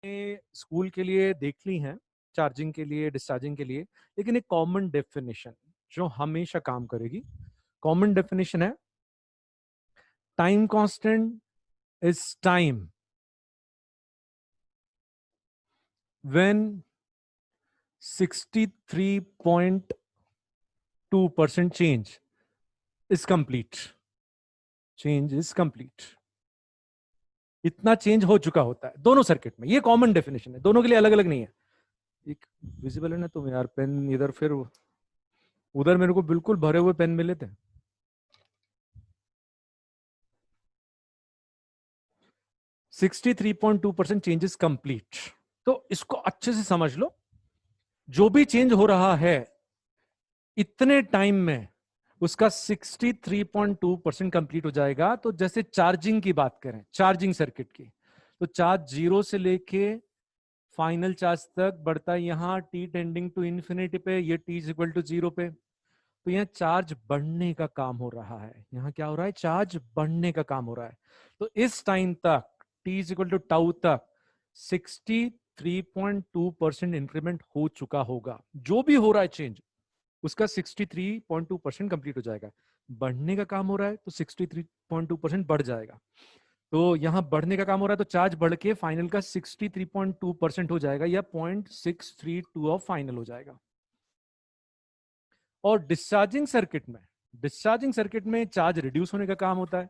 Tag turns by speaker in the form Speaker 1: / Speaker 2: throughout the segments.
Speaker 1: School के लिए देख ली हैं, चार्जिंग के लिए, डिस्चार्जिंग के लिए, लेकिन एक कॉमन डेफिनेशन जो हमेशा काम करेगी, कॉमन डेफिनेशन है time constant is time when 63.2% change is complete. Change is complete, इतना चेंज हो चुका होता है दोनों सर्किट में। ये कॉमन डेफिनेशन है, दोनों के लिए अलग अलग नहीं है। एक विजिबल है ना तुम यार, पेन इधर, फिर उधर मेरे को बिल्कुल भरे हुए पेन मिले थे। Sixty 63.2% changes complete. तो इसको अच्छे से समझ लो, जो भी चेंज हो रहा है इतने टाइम में उसका 63.2% कंप्लीट हो जाएगा। तो जैसे चार्जिंग की बात करें, चार्जिंग सर्किट की, तो चार्ज जीरो से लेके फाइनल चार्ज तक बढ़ता है यहां टी टेंडिंग टू इन्फिनिटी पे, ये t is equal to zero पे। तो यहाँ चार्ज बढ़ने का काम हो रहा है, यहाँ क्या हो रहा है, चार्ज बढ़ने का काम हो रहा है। तो इस टाइम तक t is equal to tau तक 63.2% इंक्रीमेंट हो चुका होगा। जो भी हो रहा है चेंज, उसका 63.2% कंप्लीट हो जाएगा। बढ़ने का काम हो रहा है तो 63.2% बढ़ जाएगा। तो यहां बढ़ने का काम हो रहा है तो चार्ज बढ़ के फाइनल का 63.2% हो जाएगा, या 0.632 ऑफ फाइनल हो जाएगा। और डिस्चार्जिंग सर्किट में चार्ज रिड्यूस होने का काम होता है।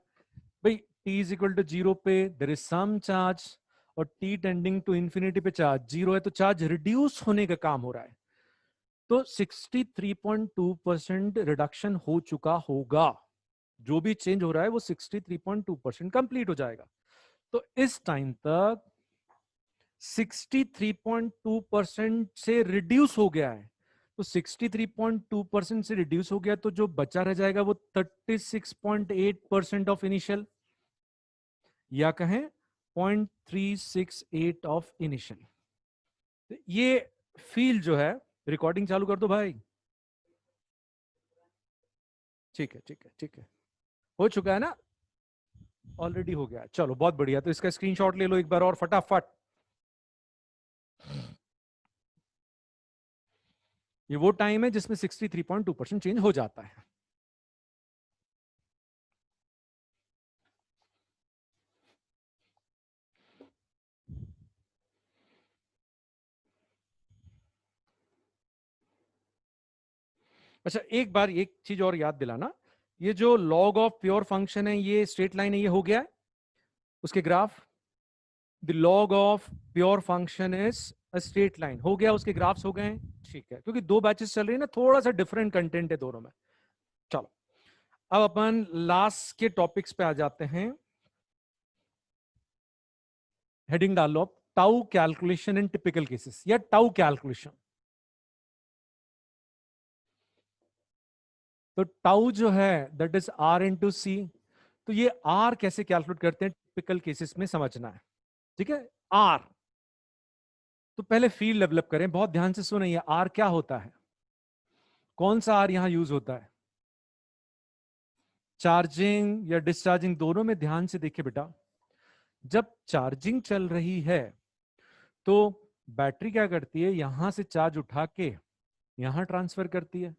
Speaker 1: भाई t is equal to zero पे देयर इज सम चार्ज, और t टेंडिंग टू इंफिनिटी पे चार्ज जीरो है, तो चार्ज रिड्यूस होने का काम हो रहा है। तो 63.2% रिडक्शन हो चुका होगा। जो भी चेंज हो रहा है वो 63.2% कंप्लीट हो जाएगा। तो इस टाइम तक 63.2% से रिड्यूस हो गया है। तो 63.2% से रिड्यूस हो गया, तो जो बचा रह जाएगा वो 36.8% ऑफ इनिशियल, या कहें 0.368 ऑफ इनिशियल। ये फील जो है, रिकॉर्डिंग चालू कर दो भाई। ठीक है ठीक है ठीक है, हो चुका है ना, ऑलरेडी हो गया। चलो बहुत बढ़िया, तो इसका स्क्रीनशॉट ले लो एक बार और फटाफट। ये वो टाइम है जिसमें 63.2% चेंज हो जाता है। अच्छा, एक बार एक चीज और याद दिलाना, ये जो लॉग ऑफ प्योर फंक्शन है, ये स्ट्रेट लाइन है, ये हो गया है उसके graph. The log of pure function is a straight line, हो गया, उसके ग्राफ्स हो गए। ठीक है, क्योंकि दो बैचेस चल रही है ना, थोड़ा सा डिफरेंट कंटेंट है दोनों में। चलो अब अपन लास्ट के टॉपिक्स पे आ जाते हैं। हेडिंग डाल लो, tau calculation in typical cases, या टाउ कैलकुलेशन। तो टाउ जो है that is R into C. तो ये आर कैसे कैलकुलेट करते हैं टिपिकल केसेस में, समझना है। ठीक है, आर, तो पहले फील्ड डेवलप करें, बहुत ध्यान से सुनिए। आर क्या होता है, कौन सा आर यहां यूज होता है, चार्जिंग या डिस्चार्जिंग, दोनों में ध्यान से देखिए बेटा। जब चार्जिंग चल रही है तो बैटरी क्या करती है, यहां से चार्ज उठा के यहां ट्रांसफर करती है।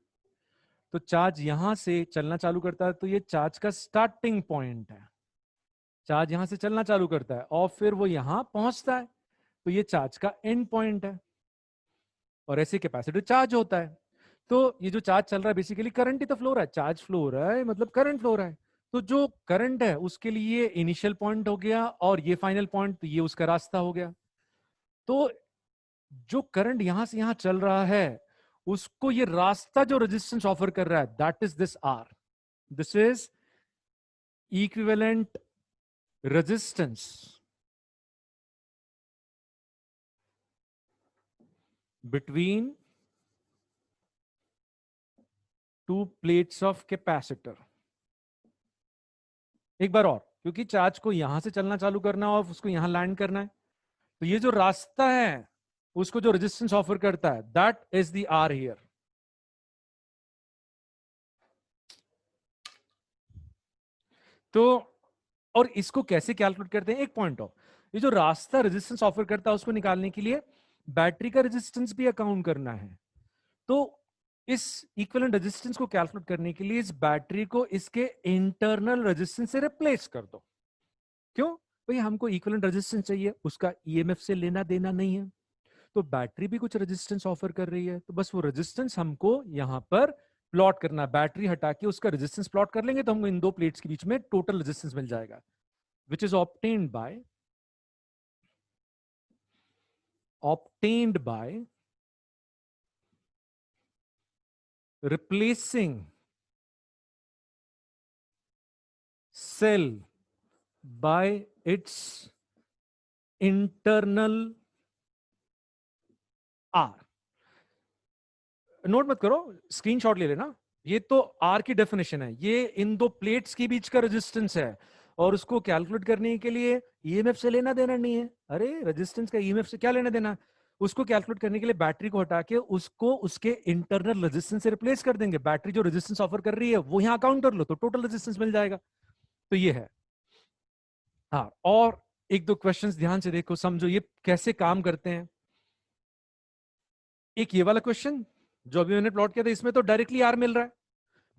Speaker 1: तो चार्ज यहां से चलना चालू करता है, तो ये चार्ज का स्टार्टिंग पॉइंट है। चार्ज यहां से चलना चालू करता है और फिर वो यहां पहुंचता है, तो ये चार्ज का एंड पॉइंट है। और ऐसे कैपेसिटर चार्ज होता है। तो ये जो चार्ज चल रहा है बेसिकली करंट ही तो फ्लो हो रहा है, चार्ज फ्लो हो रहा है मतलब करंट फ्लो हो रहा है। तो जो करंट है उसके लिए इनिशियल पॉइंट हो गया, और ये फाइनल पॉइंट, तो ये उसका रास्ता हो गया। तो जो करंट यहां से यहां चल रहा है, उसको ये रास्ता जो रेजिस्टेंस ऑफर कर रहा है, that is this R. This is equivalent resistance between two plates of capacitor. एक बार और, क्योंकि चार्ज को यहां से चलना चालू करना है और उसको यहां लैंड करना है, तो ये जो रास्ता है उसको जो रेजिस्टेंस ऑफर करता है, that is the R here. तो और इसको कैसे कैलकुलेट करते हैं, एक पॉइंट ऑफ, ये जो रास्ता रेजिस्टेंस ऑफर करता है उसको निकालने के लिए बैटरी का रेजिस्टेंस भी अकाउंट करना है। तो इस इक्विवेलेंट रेजिस्टेंस को कैलकुलेट करने के लिए इस बैटरी को इसके इंटरनल रेजिस्टेंस से रिप्लेस कर दो। क्यों भाई, हमको इक्विवेलेंट रेजिस्टेंस चाहिए, उसका ईएमएफ से लेना देना नहीं है। तो बैटरी भी कुछ रेजिस्टेंस ऑफर कर रही है, तो बस वो रेजिस्टेंस हमको यहां पर प्लॉट करना, बैटरी हटा के उसका रेजिस्टेंस प्लॉट कर लेंगे तो हमको इन दो प्लेट्स के बीच में टोटल रेजिस्टेंस मिल जाएगा, which is obtained by replacing cell by its internal R। Note मत करो, स्क्रीनशॉट ले लेना, ये तो आर की डेफिनेशन है, ये इन दो प्लेट्स के बीच का रेजिस्टेंस है, और उसको कैलकुलेट करने के लिए ईएमएफ से लेना देना नहीं है। अरे रेजिस्टेंस का ईएमएफ से क्या लेना देना, उसको कैलकुलेट करने के लिए बैटरी को हटा के उसको उसके इंटरनल रेजिस्टेंस से रिप्लेस कर देंगे। बैटरी जो रेजिस्टेंस ऑफर कर रही है वो यहां काउंट कर लो तो टोटल रेजिस्टेंस मिल जाएगा। तो ये है। हाँ, और एक दो क्वेश्चंस ध्यान से देखो, समझो ये कैसे काम करते हैं। एक ये वाला क्वेश्चन जो अभी मैंने प्लॉट किया था, इसमें तो डायरेक्टली आर मिल रहा है,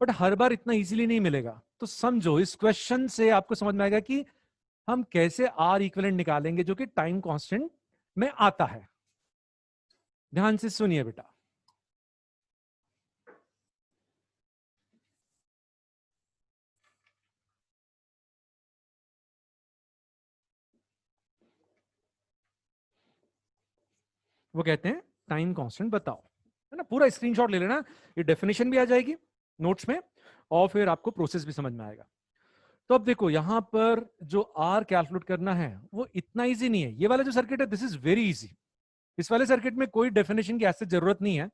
Speaker 1: बट हर बार इतना इजीली नहीं मिलेगा। तो समझो इस क्वेश्चन से आपको समझ में आएगा कि हम कैसे आर इक्विवेलेंट निकालेंगे जो कि टाइम कांस्टेंट में आता है। ध्यान से सुनिए बेटा, वो कहते हैं टाइम कांस्टेंट बताओ, है ना। पूरा स्क्रीनशॉट ले लेना, ये डेफिनेशन भी आ जाएगी नोट्स में और फिर आपको प्रोसेस भी समझ में आएगा। तो अब देखो यहां पर जो आर कैलकुलेट करना है वो इतना इजी नहीं है। ये वाला जो सर्किट है दिस इज वेरी इजी, इस वाले सर्किट में कोई डेफिनेशन की ऐसे जरूरत नहीं है।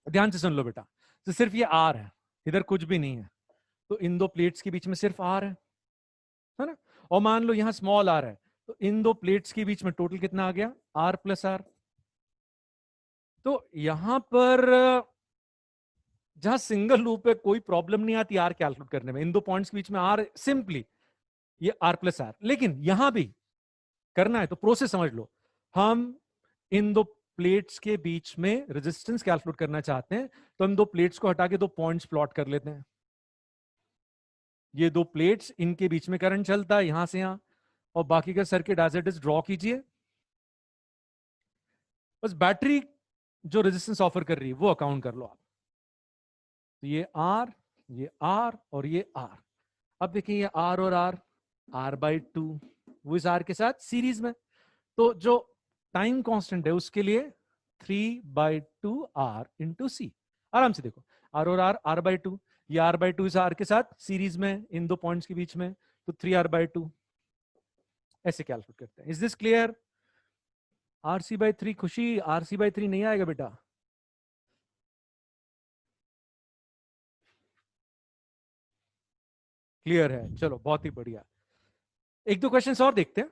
Speaker 1: ध्यान से सुन लो बेटा, तो सिर्फ ये आर है, इधर कुछ भी नहीं है, तो इन दो प्लेट्स के बीच में सिर्फ आर है ना। और मान लो यहां स्मॉल आर है, तो इन दो प्लेट्स के बीच में टोटल कितना आ गया, आर प्लस आर। तो यहां पर जहां सिंगल लूप है कोई प्रॉब्लम नहीं आती आर कैलकुलेट करने में, इन दो पॉइंट्स के बीच में आर सिंपली ये आर प्लस आर। लेकिन यहां भी करना है तो प्रोसेस समझ लो, हम इन दो प्लेट्स के बीच में रेजिस्टेंस कैलकुलेट करना चाहते हैं, तो हम दो प्लेट्स को हटा के दो पॉइंट्स प्लॉट कर लेते हैं। ये दो प्लेट्स, इनके बीच में करंट चलता है यहां से यहां, और बाकी का circuit as it is draw कीजिए। बस बैटरी जो रेजिस्टेंस ऑफर कर रही है वो अकाउंट कर लो आप। तो ये आर और ये आर। अब देखिए ये आर और आर, आर बाई टू, वो इस आर के साथ सीरीज में, तो जो टाइम कांस्टेंट है उसके लिए 3/2R/C। आराम से देखो, आर और आर बाई टू, ये आर बाई टू इस आर के साथ सीरीज में इन दो पॉइंट्स के बीच में, तो 3R/2 ऐसे कैलकुलेट करते हैं। Is this clear? RC/3 खुशी, RC/3 नहीं आएगा बेटा। क्लियर है, चलो बहुत ही बढ़िया। एक दो क्वेश्चंस और देखते हैं।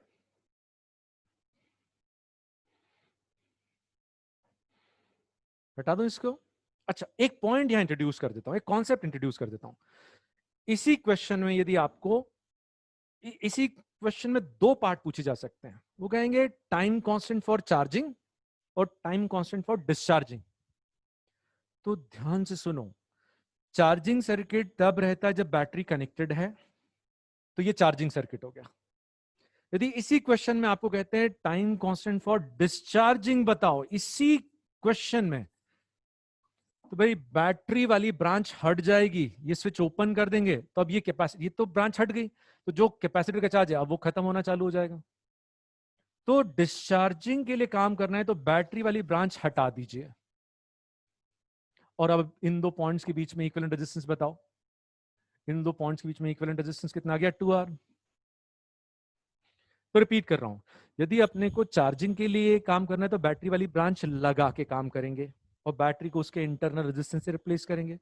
Speaker 1: हटा दो इसको। अच्छा, एक पॉइंट यहां इंट्रोड्यूस कर देता हूं, एक कॉन्सेप्ट इंट्रोड्यूस कर देता हूं। इसी क्वेश्चन में यदि आपको इसी क्वेश्चन में दो पार्ट पूछे जा सकते हैं, वो कहेंगे टाइम कांस्टेंट फॉर चार्जिंग और टाइम कांस्टेंट फॉर डिस्चार्जिंग। तो ध्यान से सुनो, चार्जिंग सर्किट तब रहता है जब बैटरी कनेक्टेड है, तो ये चार्जिंग सर्किट हो गया। यदि इसी क्वेश्चन में आपको कहते हैं टाइम कांस्टेंट फॉर डिस्चार्जिंग बताओ, इसी क्वेश्चन में, तो भाई बैटरी वाली ब्रांच हट जाएगी, ये स्विच ओपन कर देंगे तो अब ये कैपेसिटी, ये तो ब्रांच हट गई, तो जो कैपेसिटर का चार्ज है अब वो खत्म होना चालू हो जाएगा। तो डिस्चार्जिंग के लिए काम करना है तो बैटरी वाली ब्रांच हटा दीजिए, और अब इन दो पॉइंट्स के बीच में इक्विवेलेंट रेजिस्टेंस बताओ। इन दो पॉइंट्स के बीच में इक्विवेलेंट रेजिस्टेंस कितना आ गया, 2R। तो रिपीट कर रहा हूं, यदि अपने को चार्जिंग के लिए काम करना है तो बैटरी वाली ब्रांच लगा के काम करेंगे और बैटरी को उसके इंटरनल रेजिस्टेंस से रिप्लेस करेंगे।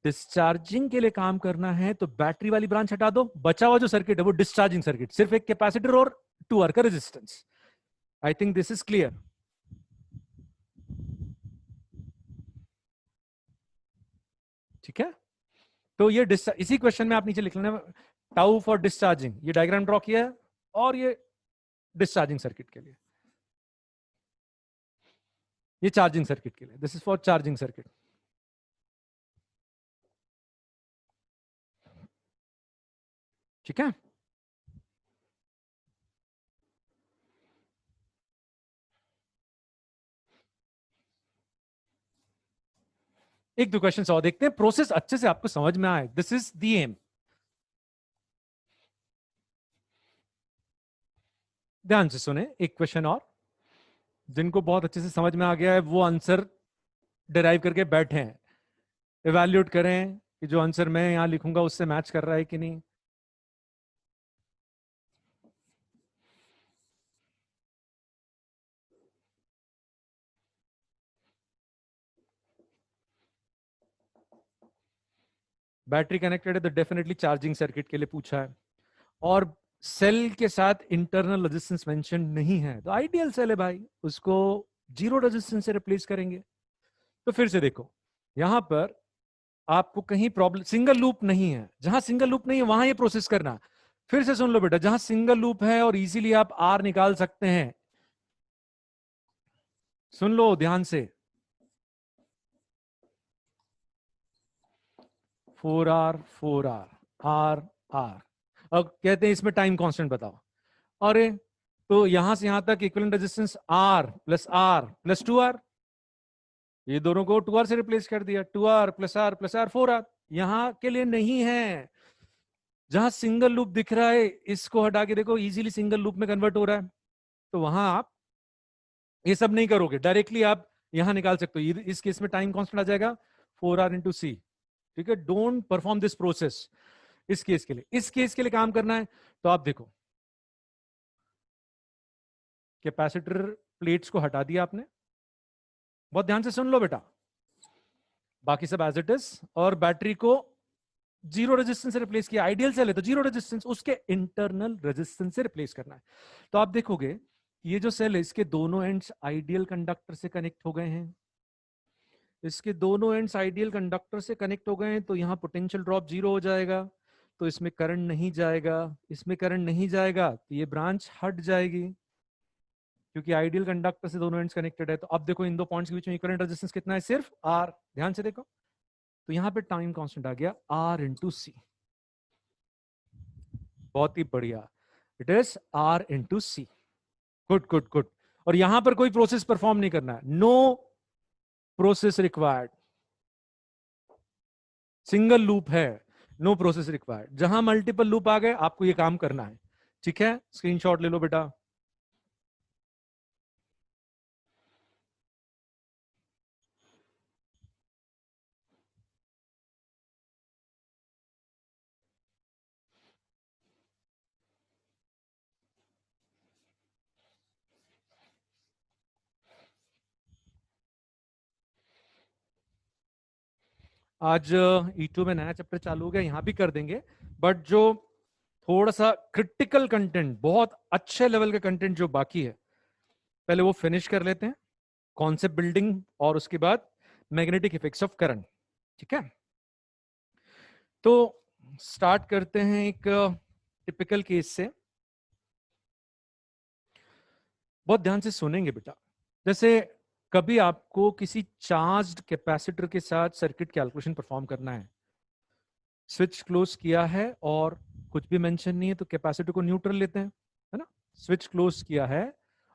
Speaker 1: डिस्चार्जिंग के लिए काम करना है तो बैटरी वाली ब्रांच हटा दो, बचा हुआ जो सर्किट है वो डिस्चार्जिंग सर्किट, सिर्फ एक कैपेसिटर और 2R का resistance. I think this is clear. ठीक है, तो ये इसी क्वेश्चन में आप नीचे लिख लेना, टाउ फॉर डिस्चार्जिंग, ये डायग्राम ड्रॉ किया है, और ये डिस्चार्जिंग सर्किट के लिए, ये चार्जिंग सर्किट के लिए, this is for charging circuit. ठीक है, एक दो क्वेश्चन और देखते हैं, प्रोसेस अच्छे से आपको समझ में आए, दिस इज दी एम। ध्यान से सुने, एक क्वेश्चन और, जिनको बहुत अच्छे से समझ में आ गया है वो आंसर डिराइव करके बैठे हैं, इवैल्यूएट करें कि जो आंसर मैं यहां लिखूंगा उससे मैच कर रहा है कि नहीं। बैटरी कनेक्टेड है तो डेफिनेटली चार्जिंग सर्किट के लिए पूछा है, और सेल के साथ इंटरनल रेजिस्टेंस मेंशन नहीं है तो आइडियल सेल है भाई, उसको जीरो रेजिस्टेंस से रिप्लेस करेंगे। तो फिर से देखो, यहां पर आपको कहीं प्रॉब्लम, सिंगल लूप नहीं है, जहां सिंगल लूप नहीं है वहां ये प्रोसेस करना। फिर से सुन लो बेटा, जहां सिंगल लूप है और इजीली आप आर निकाल सकते हैं, सुन लो ध्यान से, 4R आर, अब कहते हैं इसमें टाइम कांस्टेंट बताओ, अरे तो यहां से यहां तक equivalent resistance R plus 2R, ये दोनों को 2R से रिप्लेस कर दिया, 2R+R+R 4R, यहां के लिए नहीं है। जहां सिंगल लूप दिख रहा है इसको हटा के देखो, इजीली सिंगल लूप में कन्वर्ट हो रहा है, तो वहां आप ये सब नहीं करोगे, डायरेक्टली आप यहां निकाल सकते हो। इस केस में टाइम कांस्टेंट आ जाएगा 4R × C। ठीक है, डोंट परफॉर्म दिस प्रोसेस इस केस के लिए। इस केस के लिए काम करना है तो आप देखो, कैपेसिटर प्लेट्स को हटा दिया आपने, बहुत ध्यान से सुन लो बेटा, बाकी सब एज इट इज, और बैटरी को जीरो रेजिस्टेंस से रिप्लेस किया। आइडियल सेल है तो जीरो रेजिस्टेंस, उसके इंटरनल रेजिस्टेंस से रिप्लेस करना है। तो आप देखोगे ये जो सेल है इसके दोनों एंड्स आइडियल कंडक्टर से कनेक्ट हो गए हैं, इसके दोनों एंड्स आइडियल कंडक्टर से कनेक्ट हो गए हैं, तो यहाँ पोटेंशियल ड्रॉप जीरो हो जाएगा, तो इसमें करंट नहीं जाएगा, इसमें करंट नहीं जाएगा, तो ये ब्रांच हट जाएगी, क्योंकि आइडियल कंडक्टर से दोनों एंड्स कनेक्टेड है। तो अब देखो इन दो पॉइंट्स के बीच में इक्विवेलेंट रेजिस्टेंस कितना है, सिर्फ आर, ध्यान से देखो, तो यहाँ पे टाइम कांस्टेंट आ गया R × C, बहुत ही बढ़िया, it is R × C, good good good. और यहां पर कोई प्रोसेस परफॉर्म नहीं करना है, no process required, single loop है, नो प्रोसेस रिक्वायर्ड। जहां मल्टीपल लूप आ गए आपको ये काम करना है। ठीक है, स्क्रीनशॉट ले लो बेटा। आज E2 में नया चैप्टर चालू हो गया, यहां भी कर देंगे, बट जो थोड़ा सा क्रिटिकल कंटेंट, बहुत अच्छे लेवल का कंटेंट जो बाकी है, पहले वो फिनिश कर लेते हैं, कॉन्सेप्ट बिल्डिंग, और उसके बाद मैग्नेटिक इफेक्ट्स ऑफ करंट। ठीक है, तो स्टार्ट करते हैं एक टिपिकल केस से, बहुत ध्यान से सुनेंगे बेटा। जैसे कभी आपको किसी चार्ज्ड कैपेसिटर के साथ सर्किट कैलकुलेशन परफॉर्म करना है, स्विच क्लोज किया है और कुछ भी मेंशन नहीं है, तो कैपेसिटर को न्यूट्रल लेते हैं, है ना। स्विच क्लोज किया है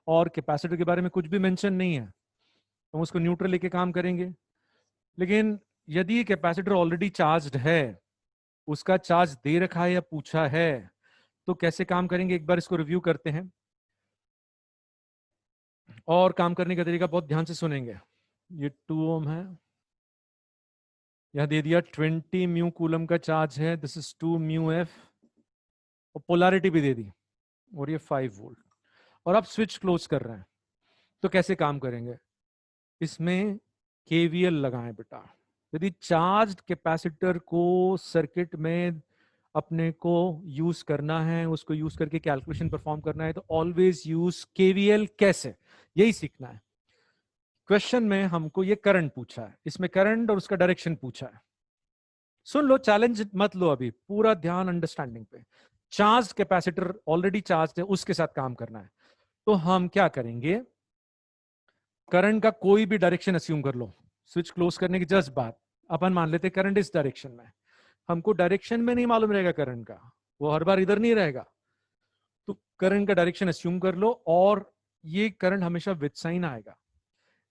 Speaker 1: और कैपेसिटर के बारे में कुछ भी मेंशन नहीं है, तो हम उसको न्यूट्रल लेके काम करेंगे। लेकिन यदि कैपेसिटर ऑलरेडी चार्ज्ड है, उसका चार्ज दे रखा है या पूछा है, तो कैसे काम करेंगे, एक बार इसको रिव्यू करते हैं, और काम करने का तरीका बहुत ध्यान से सुनेंगे। ये 2 ओम है, यहां दे दिया 20 म्यू कूलम का चार्ज है, दिस इज 2 म्यू एफ, और पोलैरिटी भी दे दी, और ये 5 वोल्ट, और आप स्विच क्लोज कर रहे हैं, तो कैसे काम करेंगे, इसमें केवीएल लगाएं बेटा। यदि चार्ज्ड कैपेसिटर को सर्किट में अपने को यूज करना है, उसको यूज करके कैलकुलेशन परफॉर्म करना है, तो ऑलवेज यूज केवीएल। कैसे, यही सीखना है। क्वेश्चन में हमको ये करंट पूछा है, इसमें करंट और उसका डायरेक्शन पूछा है, सुन लो, चैलेंज मत लो अभी, पूरा ध्यान अंडरस्टैंडिंग पे। चार्ज कैपेसिटर ऑलरेडी चार्ज है, उसके साथ काम करना है। तो हम क्या करेंगे, करंट का कोई भी डायरेक्शन अस्यूम कर लो, स्विच क्लोज करने की जस्ट बात, अपन मान लेते करंट इस डायरेक्शन में, हमको डायरेक्शन में नहीं मालूम रहेगा करंट का, वो हर बार इधर नहीं रहेगा, तो करंट का डायरेक्शन अस्यूम कर लो, और ये करंट हमेशा विद साइन आएगा।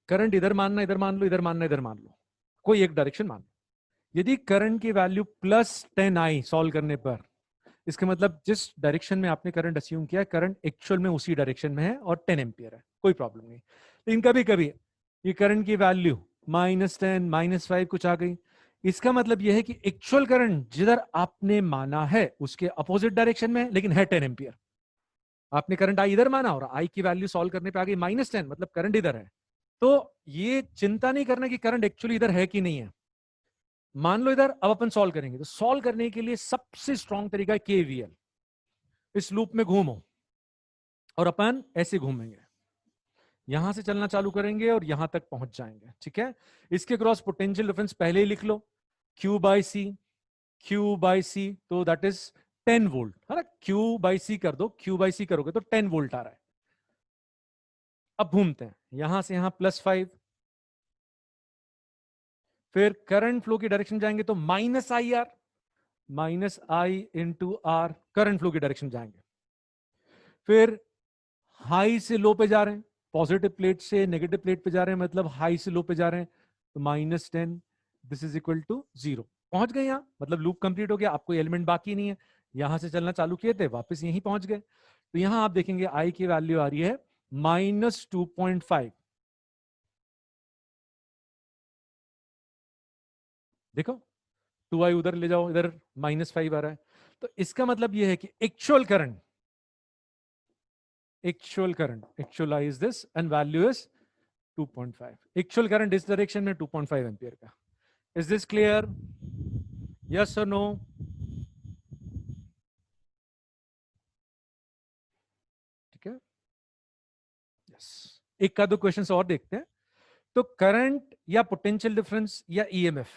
Speaker 1: करंट इधर मानना, इधर मान लो, इधर मानना, इधर मान लो, कोई एक डायरेक्शन मान लो। यदि करंट की वैल्यू +10 आई सॉल्व करने पर, इसका मतलब जिस डायरेक्शन में आपने करंट अस्यूम किया, करंट एक्चुअल में उसी डायरेक्शन में है और 10 एम्पियर है, कोई प्रॉब्लम नहीं। लेकिन कभी कभी ये करंट की वैल्यू -10 -5 कुछ आ गई, इसका मतलब यह है कि एक्चुअल करंट जिधर आपने माना है उसके अपोजिट डायरेक्शन में है, लेकिन है 10 एम्पियर। आपने करंट आई इधर माना और आई की वैल्यू सॉल्व करने पे आ गई -10, मतलब करंट इधर है। तो ये चिंता नहीं करना कि करंट एक्चुअली इधर है कि नहीं है, मान लो इधर। अब अपन सॉल्व करेंगे, तो सॉल्व करने के लिए सबसे स्ट्रॉन्ग तरीका है केवीएल। इस लूप में घूमो और अपन ऐसे घूमेंगे, यहां से चलना चालू करेंगे और यहां तक पहुंच जाएंगे, ठीक है। इसके क्रॉस पोटेंशियल डिफरेंस पहले ही लिख लो, Q/C, Q/C, तो दैट इज 10 वोल्ट, है ना। Q/C कर दो, Q/C करोगे तो 10 वोल्ट आ रहा है। अब घूमते हैं, यहां से यहां +5, फिर करंट फ्लो की डायरेक्शन जाएंगे तो -IR, -I/R करंट फ्लो की डायरेक्शन जाएंगे। फिर हाई से लो पे जा रहे हैं, पॉजिटिव प्लेट से नेगेटिव प्लेट पे जा रहे हैं, मतलब हाई से लो पे जा रहे हैं, तो -10, दिस इज इक्वल टू 0। पहुंच गए यहां, मतलब लूप कंप्लीट हो गया, आपको एलिमेंट बाकी नहीं है। यहां से चलना चालू किए थे, वापस यहीं पहुंच गए। तो यहां आप देखेंगे आई की वैल्यू आ रही है -2.5। देखो 2i उधर ले जाओ, इधर -5 आ रहा है। तो इसका मतलब यह है कि actual current actualise this and value is 2.5। Actual current इस डायरेक्शन में 2.5 एम्पियर का। Is this clear? यस और नो? ठीक है, यस। एक का दो क्वेश्चंस और देखते हैं। तो करंट या पोटेंशियल डिफरेंस या ईएमएफ,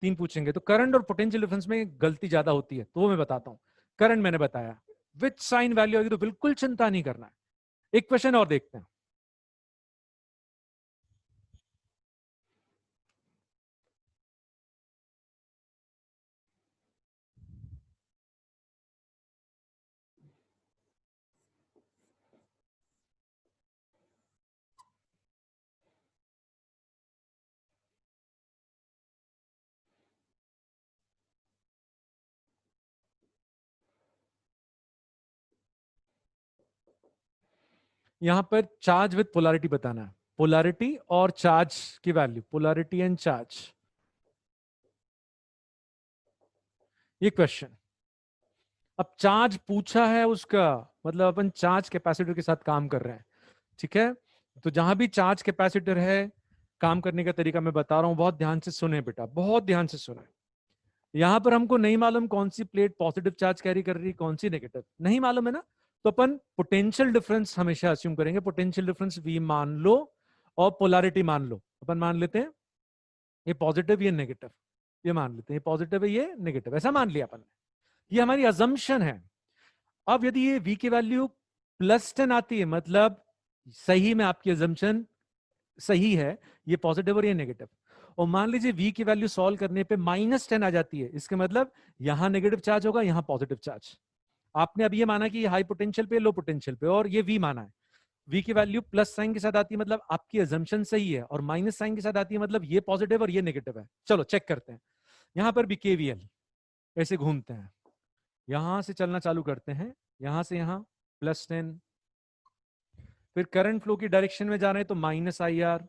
Speaker 1: तीन पूछेंगे। तो करंट और पोटेंशियल डिफरेंस में गलती ज्यादा होती है, तो वो मैं बताता हूं। करंट मैंने बताया विथ साइन वैल्यू आएगी, तो बिल्कुल चिंता नहीं करना है। एक क्वेश्चन और देखते हैं। यहां पर चार्ज विथ पोलैरिटी बताना है, पोलैरिटी और चार्ज की वैल्यू, पोलैरिटी एंड चार्ज, ये क्वेश्चन। अब चार्ज पूछा है उसका, मतलब अपन चार्ज कैपेसिटर के साथ काम कर रहे हैं, ठीक है। तो जहां भी चार्ज कैपेसिटर है, काम करने का तरीका मैं बता रहा हूं, बहुत ध्यान से सुने बेटा, बहुत ध्यान से सुने। यहां पर हमको नहीं मालूम कौन सी प्लेट पॉजिटिव चार्ज कैरी कर रही है, कौन सी नेगेटिव, नहीं मालूम है ना। तो अपन पोटेंशियल डिफरेंस हमेशा अस्यूम करेंगे, पोटेंशियल डिफरेंस V मान लो और पोलैरिटी मान लो। अपन मान लेते हैं ये पॉजिटिव ये नेगेटिव, ये मान लेते हैं ये पॉजिटिव है ये नेगेटिव, ऐसा मान लिया अपन ने, ये हमारी अजम्पशन है। अब यदि ये V की वैल्यू +10 आती है, मतलब सही में आपकी अजम्पशन सही है, ये पॉजिटिव और ये नेगेटिव। और मान लीजिए V की वैल्यू सॉल्व करने पे -10 आ जाती है, इसका मतलब यहां नेगेटिव चार्ज होगा, यहां पॉजिटिव चार्ज। आपने अब ये माना कि ये हाई पोटेंशियल पे लो पोटेंशियल पे, और ये V माना है। V की वैल्यू प्लस साइन के साथ आती है, मतलब आपकी अजम्पशन सही है, और माइनस साइन के साथ आती है, मतलब ये पॉजिटिव और ये नेगेटिव है। चलो चेक करते हैं। यहां पर भी KVL ऐसे घूमते हैं, यहां से चलना चालू करते हैं, यहां से यहां +10, फिर करंट फ्लो की डायरेक्शन में जा रहे हैं तो -IR,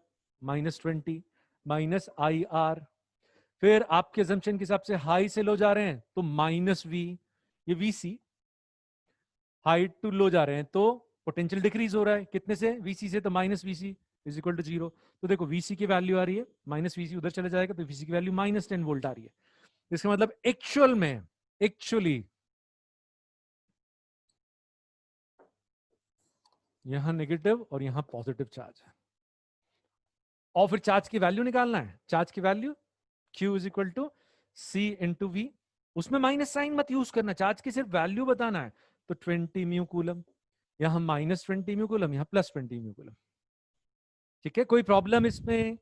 Speaker 1: -20, -IR। फिर आपके assumption के हिसाब से हाई से लो जा रहे हैं तो -V, ये VC। हाई टू लो जा रहे हैं तो पोटेंशियल डिक्रीज हो रहा है, कितने से? VC से, तो -VC इज इक्वल टू 0। तो देखो VC की वैल्यू आ रही है -VC, उधर चले जाएगा तो VC की वैल्यू -10 वोल्ट आ रही है। इसका मतलब एक्चुअल में, एक्चुअली यहां नेगेटिव और यहां पॉजिटिव चार्ज है। और फिर चार्ज की वैल्यू निकालना है, चार्ज की value Q is equal to C into V, उसमें माइनस साइन मत यूज करना, चार्ज की सिर्फ वैल्यू बताना है। तो 20 म्यू कूलम, यहां -20 म्यू कूलम, यहां +20 म्यू कूलम। ठीक है, कोई प्रॉब्लम इसमें?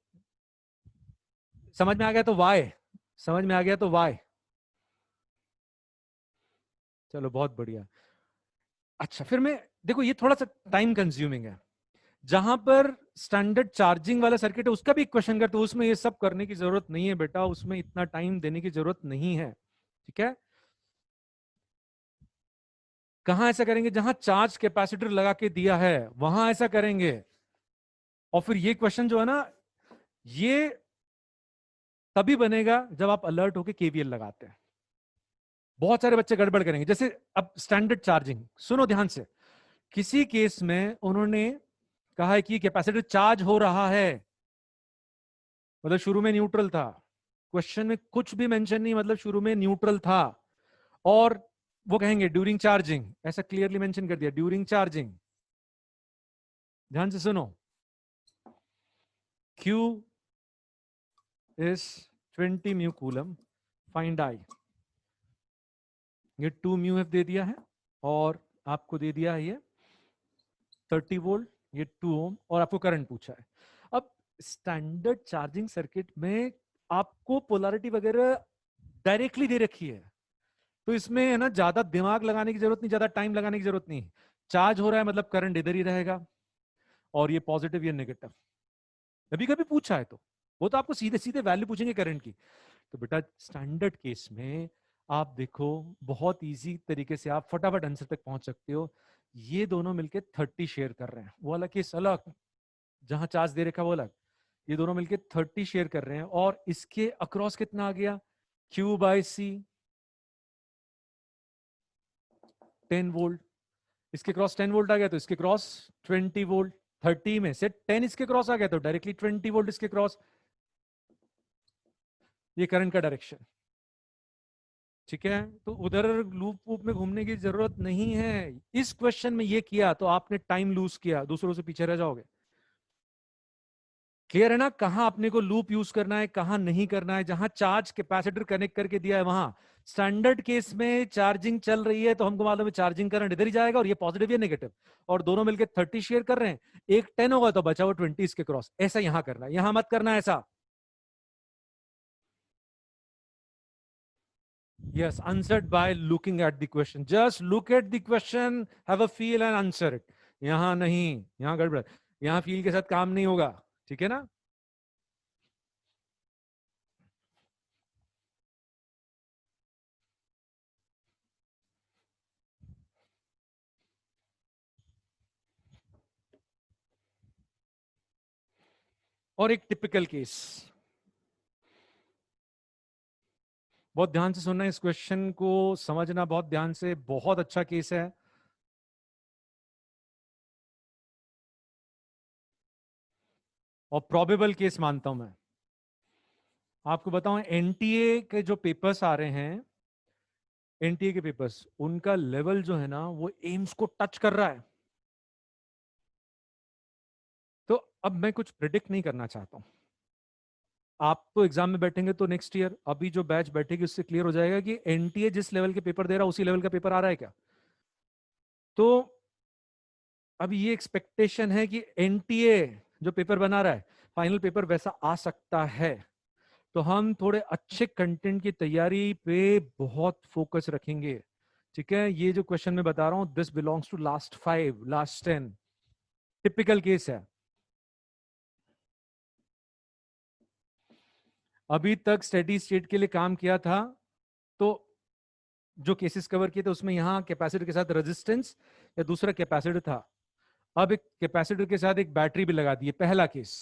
Speaker 1: समझ में आ गया तो वाई, समझ में आ गया तो वाई। चलो बहुत बढ़िया। अच्छा फिर मैं, देखो ये थोड़ा सा टाइम कंज्यूमिंग है। जहां पर स्टैंडर्ड चार्जिंग वाला सर्किट है उसका भी क्वेश्चन करते, उसमें ये सब करने की जरूरत नहीं है बेटा, उसमें इतना टाइम देने की जरूरत नहीं है। ठीक है, कहां ऐसा करेंगे? जहां चार्ज कैपेसिटर लगा के दिया है वहां ऐसा करेंगे। और फिर ये क्वेश्चन जो है ना, ये तभी बनेगा जब आप अलर्ट होके केवीएल लगाते हैं। बहुत सारे बच्चे गड़बड़ करेंगे। जैसे अब स्टैंडर्ड चार्जिंग सुनो ध्यान से, किसी केस में उन्होंने कहा है कि कैपेसिटर चार्ज हो रहा है, मतलब शुरू में न्यूट्रल था, क्वेश्चन में कुछ भी मेंशन नहीं, मतलब शुरू में न्यूट्रल था, और वो कहेंगे ड्यूरिंग चार्जिंग, ऐसा क्लियरली मेंशन कर दिया ड्यूरिंग चार्जिंग। ध्यान से सुनो, Q is 20 mu coulomb, find I. ये 2 म्यू एफ दे दिया है, और आपको दे दिया है ये 30 वोल्ट, ये 2 ओम, और आपको करंट पूछा है। अब स्टैंडर्ड चार्जिंग सर्किट में आपको पोलैरिटी वगैरह डायरेक्टली दे रखी है, तो इसमें है ना ज्यादा दिमाग लगाने की जरूरत नहीं, ज्यादा टाइम लगाने की जरूरत नहीं। चार्ज हो रहा है मतलब करंट इधर ही रहेगा, और ये पॉजिटिव ये नेगेटिव। कभी कभी पूछा है तो वो तो आपको सीधे सीधे वैल्यू पूछेंगे करंट की। तो बेटा स्टैंडर्ड केस में आप देखो, बहुत इजी तरीके से आप फटाफट आंसर तक पहुंच सकते हो। ये दोनों मिलके 30 शेयर कर रहे हैं, वो अलग केस अलग, जहां चार्ज दे रखा वो अलग। ये दोनों मिलके 30 शेयर कर रहे हैं, और इसके अक्रॉस कितना आ गया? Q/C 10 वोल्ट, इसके क्रॉस 10 वोल्ट आ गया, तो इसके क्रॉस 20 वोल्ट। 30 में से 10 इसके क्रॉस आ गया, तो डायरेक्टली 20 वोल्ट इसके क्रॉस। ये करंट का डायरेक्शन। ठीक है, तो उधर लूप वूप में घूमने की जरूरत नहीं है। इस क्वेश्चन में ये किया तो आपने टाइम लूज किया, दूसरों से पीछे रह जाओगे। क्लियर है ना, कहां अपने को लूप यूज करना है, कहां नहीं करना है। जहां चार्ज कैपेसिटर कनेक्ट करके दिया है वहां, स्टैंडर्ड केस में चार्जिंग चल रही है तो हमको मालूम है चार्जिंग करंट इधर ही जाएगा, और ये पॉजिटिव या नेगेटिव, और दोनों मिलकर 30 शेयर कर रहे हैं। एक 10 होगा तो बचा हुआ 20 इसके क्रॉस। ऐसा यहां करना है, यहां मत करना ऐसा। Yes, answered by looking at the question. Just look at the question, have a feel and answer it. यहां नहीं, यहां गड़बड़, यहां फील के साथ काम नहीं होगा। ठीक है ना? और एक टिपिकल केस, बहुत ध्यान से सुनना, इस क्वेश्चन को समझना बहुत ध्यान से, बहुत अच्छा केस है। और प्रोबेबल केस मानता हूं मैं। आपको बताऊं, एनटीए के जो पेपर्स आ रहे हैं, एनटीए के पेपर्स, उनका लेवल जो है ना वो एम्स को टच कर रहा है। तो अब मैं कुछ प्रिडिक्ट नहीं करना चाहता हूं। आप तो एग्जाम में बैठेंगे तो नेक्स्ट ईयर अभी जो बैच बैठेगी उससे क्लियर हो जाएगा कि एनटीए जिस लेवल के पेपर दे रहा है उसी लेवल का पेपर आ रहा है क्या। तो अब ये एक्सपेक्टेशन है कि एनटीए जो पेपर बना रहा है फाइनल पेपर वैसा आ सकता है। तो हम थोड़े अच्छे कंटेंट की तैयारी पे बहुत फोकस रखेंगे। ठीक है, ये जो क्वेश्चन मैं बता रहा हूं, this belongs to last 5 last 10, typical case है। अभी तक स्टेडी स्टेट के लिए काम किया था, तो जो केसेस कवर किए थे उसमें यहां कैपेसिटर के साथ रेजिस्टेंस या दूसरा कैपेसिटर था। अब एक कैपेसिटर के साथ एक बैटरी भी लगा दी है। पहला case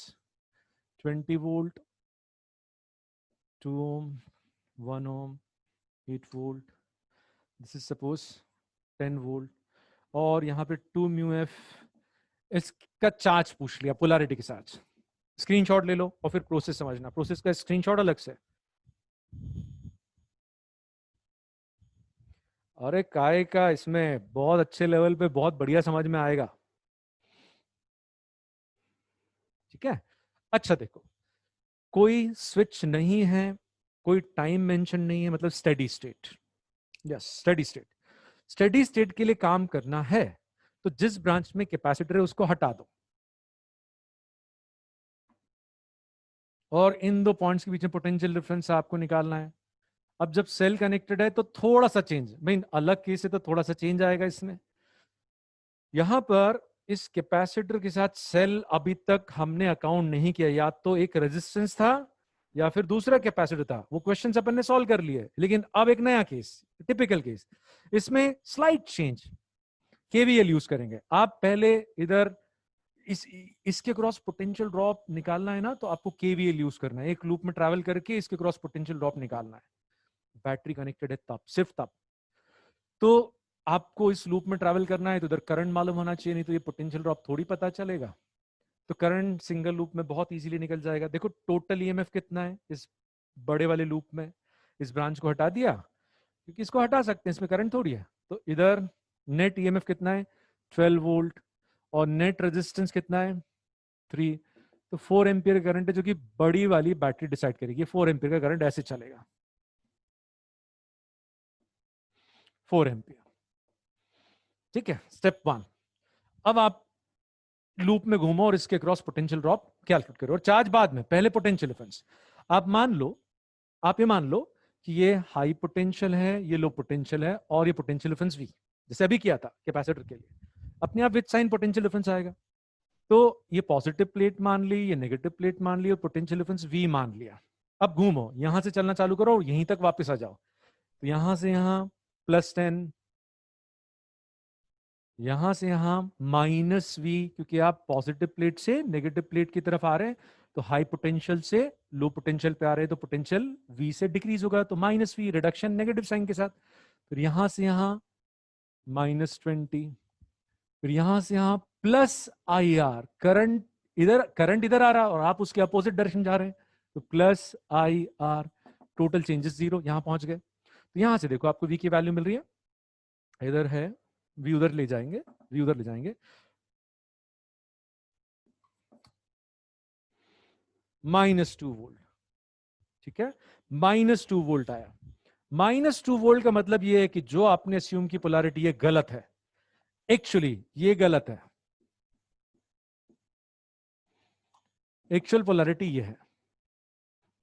Speaker 1: 20 volt, 2 ohm, 1 ohm, 8 volt, this is suppose 10 volt, और यहां पे 2 म्यू एफ। इसका चार्ज पूछ लिया पोलैरिटी के साथ, स्क्रीनशॉट ले लो और फिर प्रोसेस समझना, प्रोसेस का स्क्रीनशॉट अलग से। अरे काय का, इसमें बहुत अच्छे लेवल पे बहुत बढ़िया समझ में आएगा। ठीक है, अच्छा देखो, कोई स्विच नहीं है, कोई टाइम मेंशन नहीं है, मतलब steady state. Yes, steady state. Steady state के लिए काम करना है तो जिस ब्रांच में कैपेसिटर है उसको हटा दो, और इन दो पॉइंट्स के बीच में पोटेंशियल डिफरेंस आपको निकालना है। अब जब सेल कनेक्टेड है तो थोड़ा सा चेंज, भाई अलग केस है तो थोड़ा सा चेंज आएगा इसमें। यहां पर इस कैपेसिटर के साथ सेल अभी तक हमने अकाउंट नहीं किया, या तो एक रेजिस्टेंस था या फिर दूसरा कैपेसिटर था, वो क्वेश्चन अपन ने सॉल्व कर लिए। लेकिन अब एक नया केस, टिपिकल केस, इसमें स्लाइट चेंज, केवीएल यूज करेंगे। आप पहले इधर इसके क्रॉस पोटेंशियल ड्रॉप निकालना है ना, तो आपको केवीएल यूज करना है, एक लूप में ट्रैवल करके इसके क्रॉस पोटेंशियल ड्रॉप निकालना है। बैटरी कनेक्टेड है तब, सिर्फ तब तो आपको इस लूप में ट्रैवल करना है, तो उधर करंट मालूम होना चाहिए, नहीं तो ये पोटेंशियल ड्रॉप थोड़ी पता चलेगा। तो करंट सिंगल लूप में बहुत इजीली निकल जाएगा। देखो टोटल ईएमएफ कितना है इस बड़े वाले लूप में, इस ब्रांच को हटा दिया, क्योंकि इसको हटा सकते हैं, इसमें करंट थोड़ी है। तो इधर नेट ईएमएफ कितना है 12 वोल्ट, और नेट रेजिस्टेंस कितना है 3। तो 4 एम्पियर करंट है, जो कि बड़ी वाली बैटरी डिसाइड करेगी। 4 एम्पियर का करंट ऐसे चलेगा, 4 एम्पियर। ठीक है, स्टेप 1। अब आप लूप में घूमो और इसके क्रॉस पोटेंशियल ड्रॉप कैलकुलेट करो, और चार्ज बाद में, पहले पोटेंशियल डिफरेंस। आप ये मान लो कि ये हाई पोटेंशियल है, ये लो पोटेंशियल है, और ये पोटेंशियल डिफरेंस V, जैसे अभी किया था कैपेसिटर के लिए, अपने आप विद साइन पोटेंशियल डिफरेंस आएगा। तो ये पॉजिटिव प्लेट मान ली, ये नेगेटिव प्लेट मान ली, और पोटेंशियल डिफरेंस V मान लिया। अब घूमो, यहां से चलना चालू करो और यहीं तक वापस आ जाओ। तो यहां से यहां +10, यहां से यहां -V, क्योंकि आप पॉजिटिव प्लेट से नेगेटिव प्लेट की तरफ आ रहे हैं, तो हाई पोटेंशियल से लो पोटेंशियल पे आ रहे हैं, तो पोटेंशियल V से डिक्रीज होगा, तो -V, रिडक्शन नेगेटिव साइन के साथ। फिर यहां से यहां -20, फिर यहां से यहां +IR, करंट इधर आ रहा और आप उसके अपोजिट डायरेक्शन जा रहे हैं, तो +IR, टोटल चेंजेस 0, यहां पहुंच गए। तो यहां से देखो आपको V की वैल्यू मिल रही है, इधर है V, उधर ले जाएंगे, V उधर ले जाएंगे, -2 वोल्ट। ठीक है, -2 वोल्ट आया। -2 वोल्ट का मतलब ये है कि जो आपने अस्यूम की पोलैरिटी है गलत है, एक्चुअली ये गलत है। एक्चुअल पोलैरिटी ये है,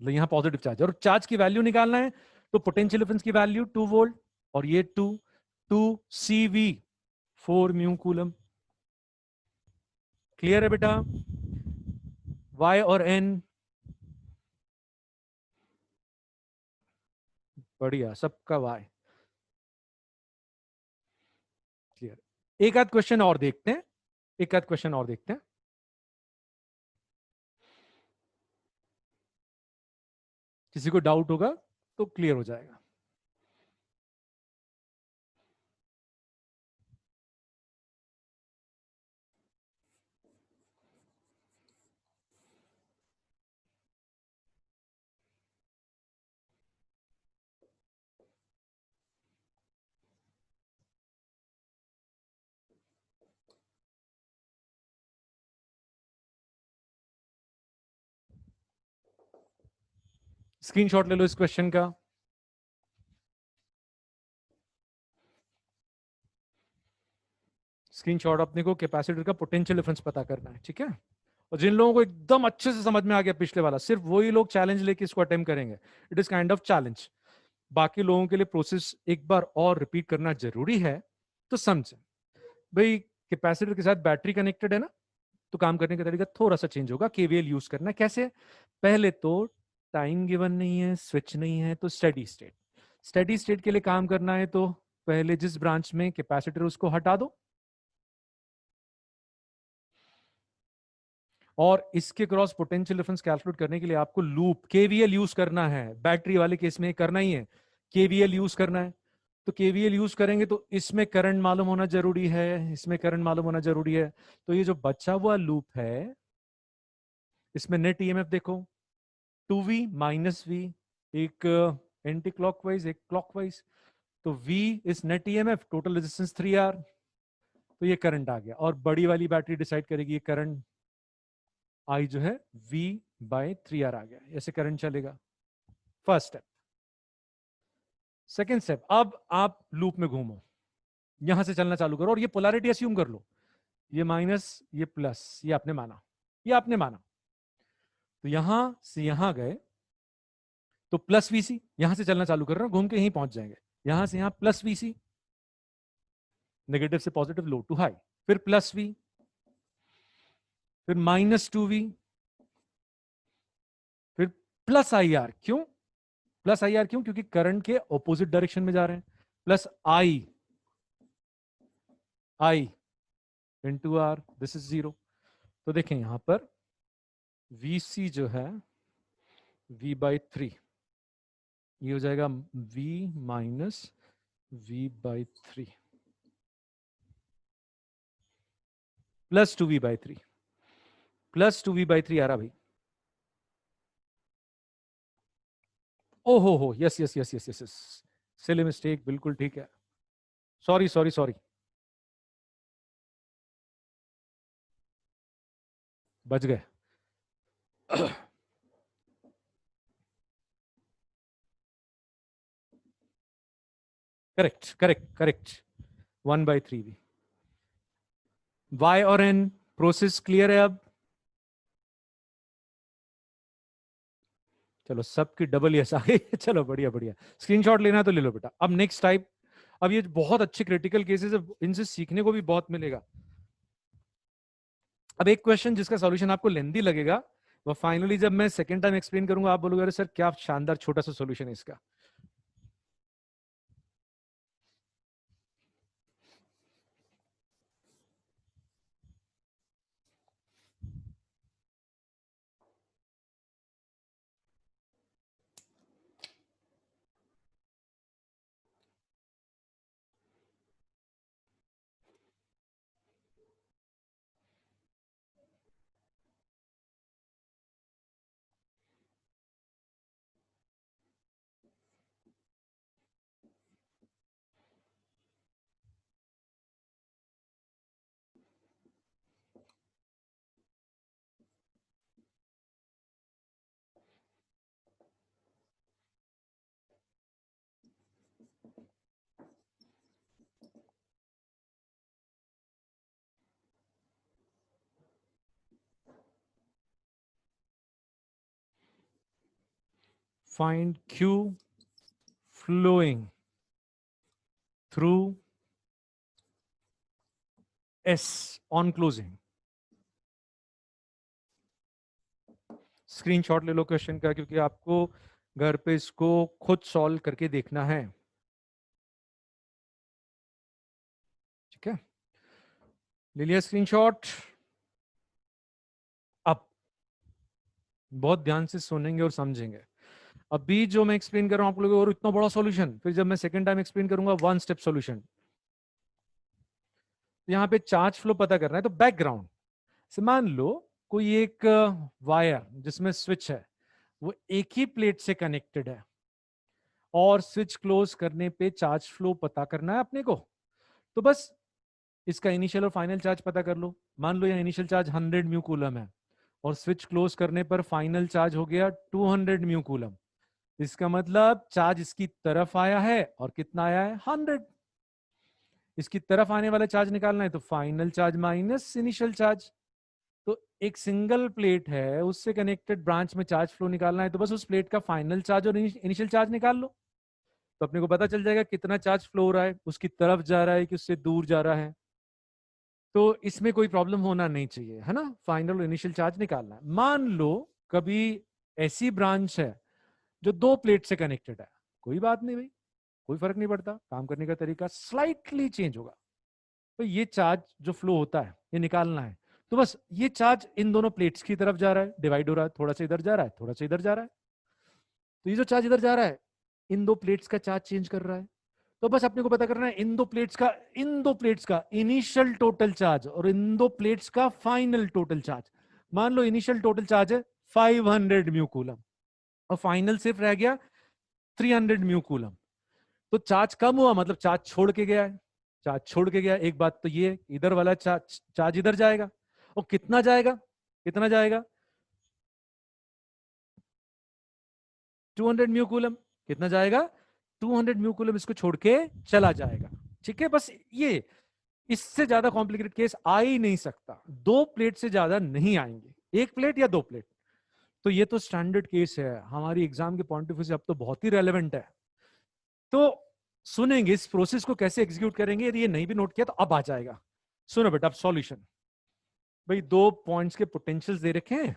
Speaker 1: यहां पॉजिटिव चार्ज, और चार्ज की वैल्यू निकालना है तो पोटेंशियल डिफरेंस की वैल्यू 2 वोल्ट, और ये 2 CV, 4 म्यू कूलम। क्लियर है बेटा? Y और N, बढ़िया, सबका Y क्लियर। एक आध क्वेश्चन और देखते हैं, एक आध क्वेश्चन और देखते हैं, किसी को डाउट होगा तो क्लियर हो जाएगा। स्क्रीनशॉट ले लो इस क्वेश्चन का। स्क्रीनशॉट, अपने को कैपेसिटर का पोटेंशियल डिफरेंस पता करना है, ठीक है। और जिन लोगों को एकदम अच्छे से समझ में आ गया पिछले वाला, सिर्फ वही लोग चैलेंज लेके इसको अटेम्प्ट करेंगे। It is kind of challenge. बाकी लोगों के लिए प्रोसेस एक बार और रिपीट करना जरूरी है, तो समझे भाई। कैपेसिटर के साथ बैटरी कनेक्टेड है ना, तो काम करने का तरीका थोड़ा सा चेंज होगा। केवीएल यूज करना है, कैसे? पहले तो टाइम गिवन नहीं है, स्विच नहीं है, तो स्टेडी स्टेट। स्टेडी स्टेट के लिए काम करना है तो पहले जिस ब्रांच में कैपेसिटर उसको हटा दो, और इसके क्रॉस पोटेंशियल डिफरेंस कैलकुलेट करने के लिए आपको लूप केवीएल यूज करना है। बैटरी वाले केस में करना ही है, केवीएल यूज करना है। तो केवीएल यूज करेंगे तो इसमें करंट मालूम होना जरूरी है, इसमें करंट मालूम होना जरूरी है। तो ये जो बचा हुआ लूप है, इसमें नेट ईएमएफ देखो 2V -V, एक एंटी क्लॉकवाइज एक क्लॉकवाइज, तो V is net EMF, total resistance 3R। तो ये करंट आ गया, और बड़ी वाली बैटरी डिसाइड करेगी ये करंट I जो है V/3R आ गया, ऐसे करंट चलेगा। First step. सेकेंड स्टेप, अब आप लूप में घूमो, यहां से चलना चालू करो और ये पोलैरिटी अस्यूम कर लो, ये माइनस ये प्लस, ये आपने माना, ये आपने माना। तो यहां से यहां गए तो प्लस वीसी, यहां से चलना चालू कर रहे हो, घूम के यहीं पहुंच जाएंगे। यहां से यहां प्लस वीसी, नेगेटिव से पॉजिटिव, लो टू हाई, फिर प्लस वी, फिर -2v, फिर प्लस आई आर। क्यों प्लस आई आर? क्यों? क्योंकि करंट के ऑपोजिट डायरेक्शन में जा रहे हैं। Plus I into R, this is 0। तो देखें यहां पर VC जो है V/3, ये हो जाएगा V minus V/3 plus 2V/3, plus 2V/3 आ रहा भाई। ओहो, yes yes yes yes yes yes, silly mistake, बिल्कुल ठीक है, सॉरी सॉरी सॉरी, बच गए। Correct correct correct, 1/3V। Y और N प्रोसेस क्लियर है अब? चलो सबकी डबल यस आ गई। चलो बढ़िया बढ़िया, स्क्रीनशॉट लेना तो ले लो बेटा। अब नेक्स्ट टाइप, अब ये बहुत अच्छे क्रिटिकल केसेस है, इनसे सीखने को भी बहुत मिलेगा। अब एक क्वेश्चन जिसका सॉल्यूशन आपको लेंदी लगेगा, वो फाइनली जब मैं सेकंड टाइम एक्सप्लेन करूंगा आप बोलोगे अरे सर क्या शानदार छोटा सा सॉल्यूशन है इसका। Find Q flowing through S on closing। Screenshot ले लो क्वेश्चन का, क्योंकि आपको घर पे इसको खुद सॉल्व करके देखना है। ठीक है, ले लिया स्क्रीनशॉट? अब बहुत ध्यान से सुनेंगे और समझेंगे। अभी जो मैं एक्सप्लेन कर रहा हूं आप लोगों को, और इतना बड़ा सॉल्यूशन, फिर जब मैं सेकंड टाइम एक्सप्लेन करूंगा वन स्टेप सॉल्यूशन। यहाँ पे चार्ज फ्लो पता करना है, तो बैकग्राउंड से मान लो कोई एक वायर जिसमें स्विच है, वो एक ही प्लेट से कनेक्टेड है, और स्विच क्लोज करने पे चार्ज फ्लो पता करना है अपने को। तो बस इसका इनिशियल और फाइनल चार्ज पता कर लो। मान लो यहाँ इनिशियल चार्ज 100 म्यू कूलम है, और स्विच क्लोज करने पर फाइनल चार्ज हो गया 200 म्यू कूलम। इसका मतलब चार्ज इसकी तरफ आया है, और कितना आया है? 100। इसकी तरफ आने वाला चार्ज निकालना है, तो final charge minus initial charge. तो एक सिंगल प्लेट है, उससे कनेक्टेड ब्रांच में चार्ज फ्लो निकालना है, तो बस उस प्लेट का फाइनल चार्ज और इनिशियल चार्ज निकाल लो, तो अपने को पता चल जाएगा कितना चार्ज फ्लो हो रहा है, उसकी तरफ जा रहा है कि उससे दूर जा रहा है। तो इसमें कोई प्रॉब्लम होना नहीं चाहिए, है ना? फाइनल और इनिशियल चार्ज निकालना है। मान लो कभी ऐसी ब्रांच है जो दो प्लेट से कनेक्टेड है, कोई बात नहीं भाई, कोई फर्क नहीं पड़ता, काम करने का तरीका स्लाइटली चेंज होगा। तो ये चार्ज जो फ्लो होता है ये निकालना है, तो बस ये चार्ज इन दोनों प्लेट्स की तरफ जा रहा है, डिवाइड हो रहा है, थोड़ा सा इधर जा रहा है, थोड़ा सा इधर जा रहा है। तो ये जो चार्ज इधर जा रहा है, इन दो प्लेट्स का चार्ज चेंज कर रहा है। तो बस अपने को पता करना है इन दो प्लेट्स का इनिशियल टोटल चार्ज और इन दो प्लेट्स का फाइनल टोटल चार्ज। मान लो इनिशियल टोटल चार्ज है 500 म्यू कूलम, और फाइनल सिर्फ रह गया 300 म्यू कूलम। तो चार्ज कम हुआ, मतलब चार्ज छोड़ के गया है। चार्ज छोड़ के गया, एक बात तो ये, इधर वाला चार्ज इधर जाएगा, और कितना जाएगा? कितना जाएगा? 200 म्यू कूलम। कितना जाएगा? 200 म्यू कूलम इसको छोड़ के चला जाएगा। ठीक है, बस ये, इससे ज्यादा कॉम्प्लिकेटेड केस आ ही नहीं सकता। 2 प्लेट से ज्यादा नहीं आएंगे, 1 प्लेट या 2 प्लेट। तो ये तो स्टैंडर्ड केस है हमारी एग्जाम के पॉइंट ऑफ व्यू से, अब तो बहुत ही रेलेवेंट है। तो सुनेंगे इस प्रोसेस को कैसे एग्जीक्यूट करेंगे, यदि ये नहीं भी नोट किया तो अब आ जाएगा। सुनो बेटा, अब सॉल्यूशन। भाई 2 पॉइंट्स के पोटेंशियल्स दे रखे हैं,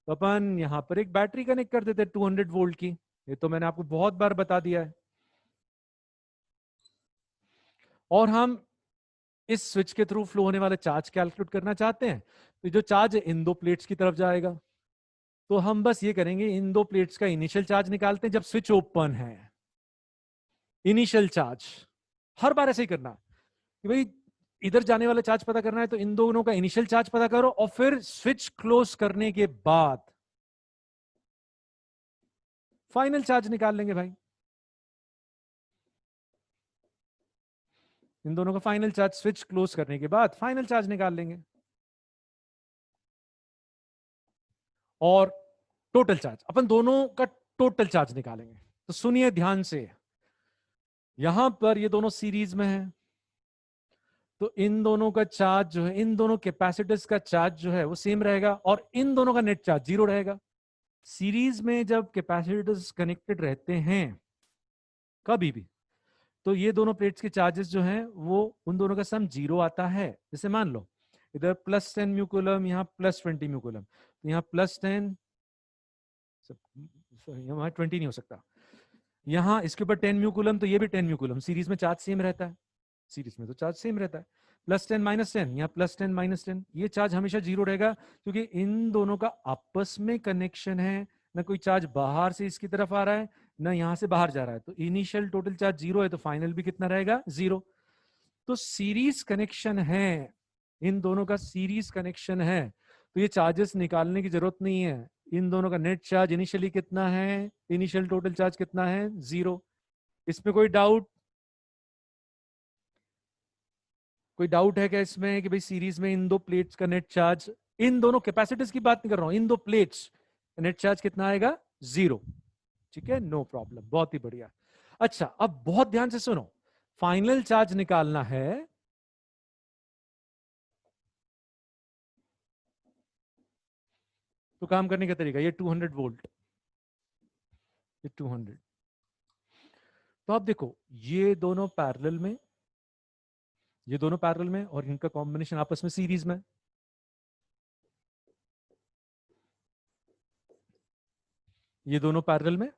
Speaker 1: तो अपन यहां पर एक बैटरी कनेक्ट कर देते हैं 200 वोल्ट की। ये तो मैंने आपको बहुत बार बता दिया है। और हम इस स्विच के थ्रू फ्लो होने वाला चार्ज कैलकुलेट करना चाहते हैं, तो जो चार्ज है इन 2 प्लेट्स की तरफ जाएगा। तो हम बस ये करेंगे, इन 2 प्लेट्स का इनिशियल चार्ज निकालते हैं जब स्विच ओपन है। इनिशियल चार्ज हर बार ऐसे ही करना कि भाई इधर जाने वाला चार्ज पता करना है, तो इन दोनों का इनिशियल चार्ज पता करो, और फिर स्विच क्लोज करने के बाद फाइनल चार्ज निकाल लेंगे भाई। इन दोनों का फाइनल चार्ज स्विच क्लोज करने के बाद फाइनल चार्ज निकाल लेंगे। और टोटल चार्ज, अपन दोनों का टोटल चार्ज निकालेंगे। तो सुनिए ध्यान से, यहां पर ये दोनों सीरीज में है, तो इन दोनों का चार्ज जो है, इन दोनों कैपेसिटर्स का चार्ज जो है वो सेम रहेगा, और इन दोनों का नेट चार्ज 0 रहेगा। सीरीज में जब कैपेसिटर्स कनेक्टेड रहते हैं कभी भी, तो ये दोनों प्लेट्स के चार्जेस जो हैं वो उन दोनों का सम 0 आता है। जैसे मान लो इधर +10 म्यू कूलम, यहाँ +20 म्यू कूलम, तो यहाँ +10, यहाँ 20 नहीं हो सकता, यहाँ इसके ऊपर 10 म्यू कूलम, तो ये भी 10 म्यू कूलम। सीरीज में चार्ज सेम रहता है, सीरीज में तो चार्ज सेम रहता है। +10 -10, यहाँ +10 -10, ये चार्ज हमेशा 0 रहेगा, क्योंकि इन दोनों का आपस में कनेक्शन है। ना कोई चार्ज बाहर से इसकी तरफ आ रहा है, ना यहाँ से बाहर जा रहा है। तो इनिशियल टोटल चार्ज 0 है, तो फाइनल भी कितना रहेगा? 0। तो सीरीज कनेक्शन है, इन दोनों का सीरीज कनेक्शन है, तो ये चार्जेस निकालने की जरूरत नहीं है। इन दोनों का नेट चार्ज इनिशियली कितना है, इनिशियल टोटल चार्ज कितना है? 0। इसमें कोई डाउट? कोई डाउट है क्या इसमें कि भाई सीरीज में इन 2 प्लेट्स का नेट चार्ज, इन दोनों कैपेसिटर्स की बात नहीं कर रहा हूं, इन 2 प्लेट्स का नेट चार्ज कितना आएगा? 0। ठीक है, नो प्रॉब्लम, बहुत ही बढ़िया। अच्छा, अब बहुत ध्यान से सुनो, फाइनल चार्ज निकालना है। तो काम करने का तरीका, ये 200 वोल्ट, ये 200, तो आप देखो ये दोनों पैरेलल में, ये दोनों पैरेलल में, और इनका कॉम्बिनेशन आपस में सीरीज में। ये दोनों पैरेलल में,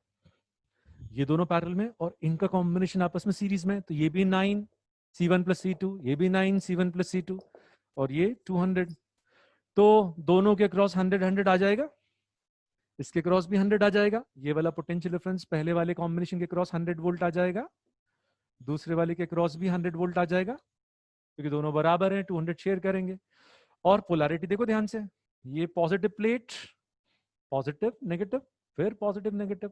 Speaker 1: ये दोनों पैरेलल में, और इनका कॉम्बिनेशन आपस में सीरीज में। तो ये भी 9 C1 + C2, ये भी 9 C1 + C2, और ये 200। तो दोनों के क्रॉस 100 100 आ जाएगा, इसके क्रॉस भी 100 आ जाएगा। ये वाला पोटेंशियल डिफरेंस पहले वाले कॉम्बिनेशन के क्रॉस 100 वोल्ट आ जाएगा, दूसरे वाले के क्रॉस भी 100 वोल्ट आ जाएगा, क्योंकि दोनों बराबर हैं, 200 शेयर करेंगे। और पोलैरिटी देखो ध्यान से, ये पॉजिटिव प्लेट, पॉजिटिव नेगेटिव, फिर पॉजिटिव नेगेटिव।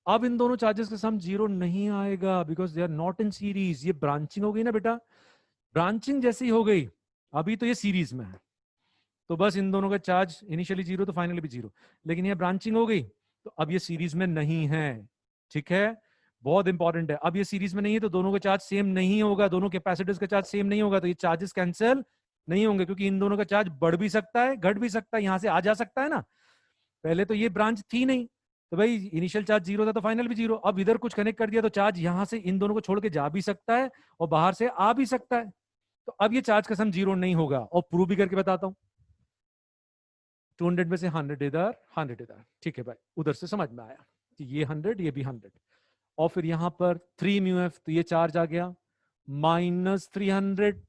Speaker 1: अब इन दोनों चार्जेस का सम 0 नहीं आएगा, because they are not in series. ये ब्रांचिंग हो गई ना बेटा, ब्रांचिंग जैसी हो गई, अभी तो ये सीरीज में है, तो बस इन दोनों का चार्ज इनिशियली 0 तो फाइनली भी 0। लेकिन ये ब्रांचिंग हो गई, तो अब ये सीरीज में नहीं है। ठीक है, बहुत इंपॉर्टेंट है। अब ये सीरीज में नहीं है, तो दोनों का चार्ज सेम नहीं होगा, दोनों कैपेसिटर्स का चार्ज सेम नहीं होगा, तो ये चार्जेस कैंसिल नहीं होंगे, क्योंकि इन दोनों का चार्ज बढ़ भी सकता है, घट भी सकता है, यहां से आ जा सकता है ना। पहले तो ये ब्रांच थी नहीं, तो भाई इनिशियल चार्ज 0 था, तो फाइनल भी 0। अब इधर कुछ कनेक्ट कर दिया, तो चार्ज यहां से इन दोनों को छोड़ के जा भी सकता है, और बाहर से आ भी सकता है। तो अब ये चार्ज का सम 0 नहीं होगा, और प्रूव भी करके बताता हूं। 200 में से 100 इधर, 100 इधर। ठीक है भाई, उधर से समझ में आया कि ये 100, ये भी 100। और फिर यहां पर 3 μF, तो ये चार्ज आ गया -300,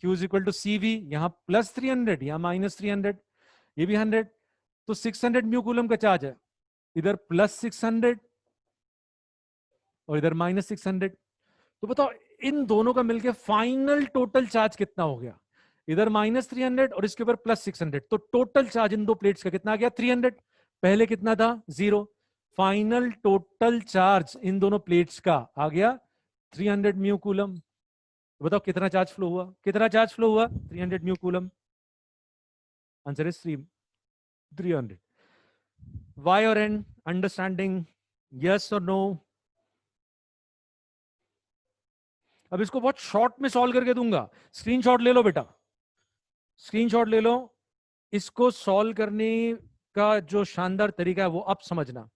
Speaker 1: Q = CV, यहाँ +300, यहाँ -300, ये भी 100, तो 600 म्यू कूलम का चार्ज है। इधर +600 और इधर -600। तो बताओ इन दोनों का मिलके फाइनल टोटल चार्ज कितना हो गया? इधर -300 और इसके ऊपर +600, तो टोटल चार्ज इन दो प्लेट्स का कितना आ गया? 300। पहले कितना था? 0। फाइनल टोटल चार्ज इन दोनों प्लेट्स का आ गया 300 म्यू कूलम। बताओ कितना चार्ज फ्लो हुआ? कितना चार्ज फ्लो हुआ? 300 म्यू कूलम। Answer is 300। वाई और एन अंडरस्टैंडिंग? यस और नो? अब इसको बहुत शॉर्ट में सॉल्व करके दूंगा, स्क्रीनशॉट ले लो बेटा, स्क्रीनशॉट ले लो। इसको सॉल्व करने का जो शानदार तरीका है वो अब समझना।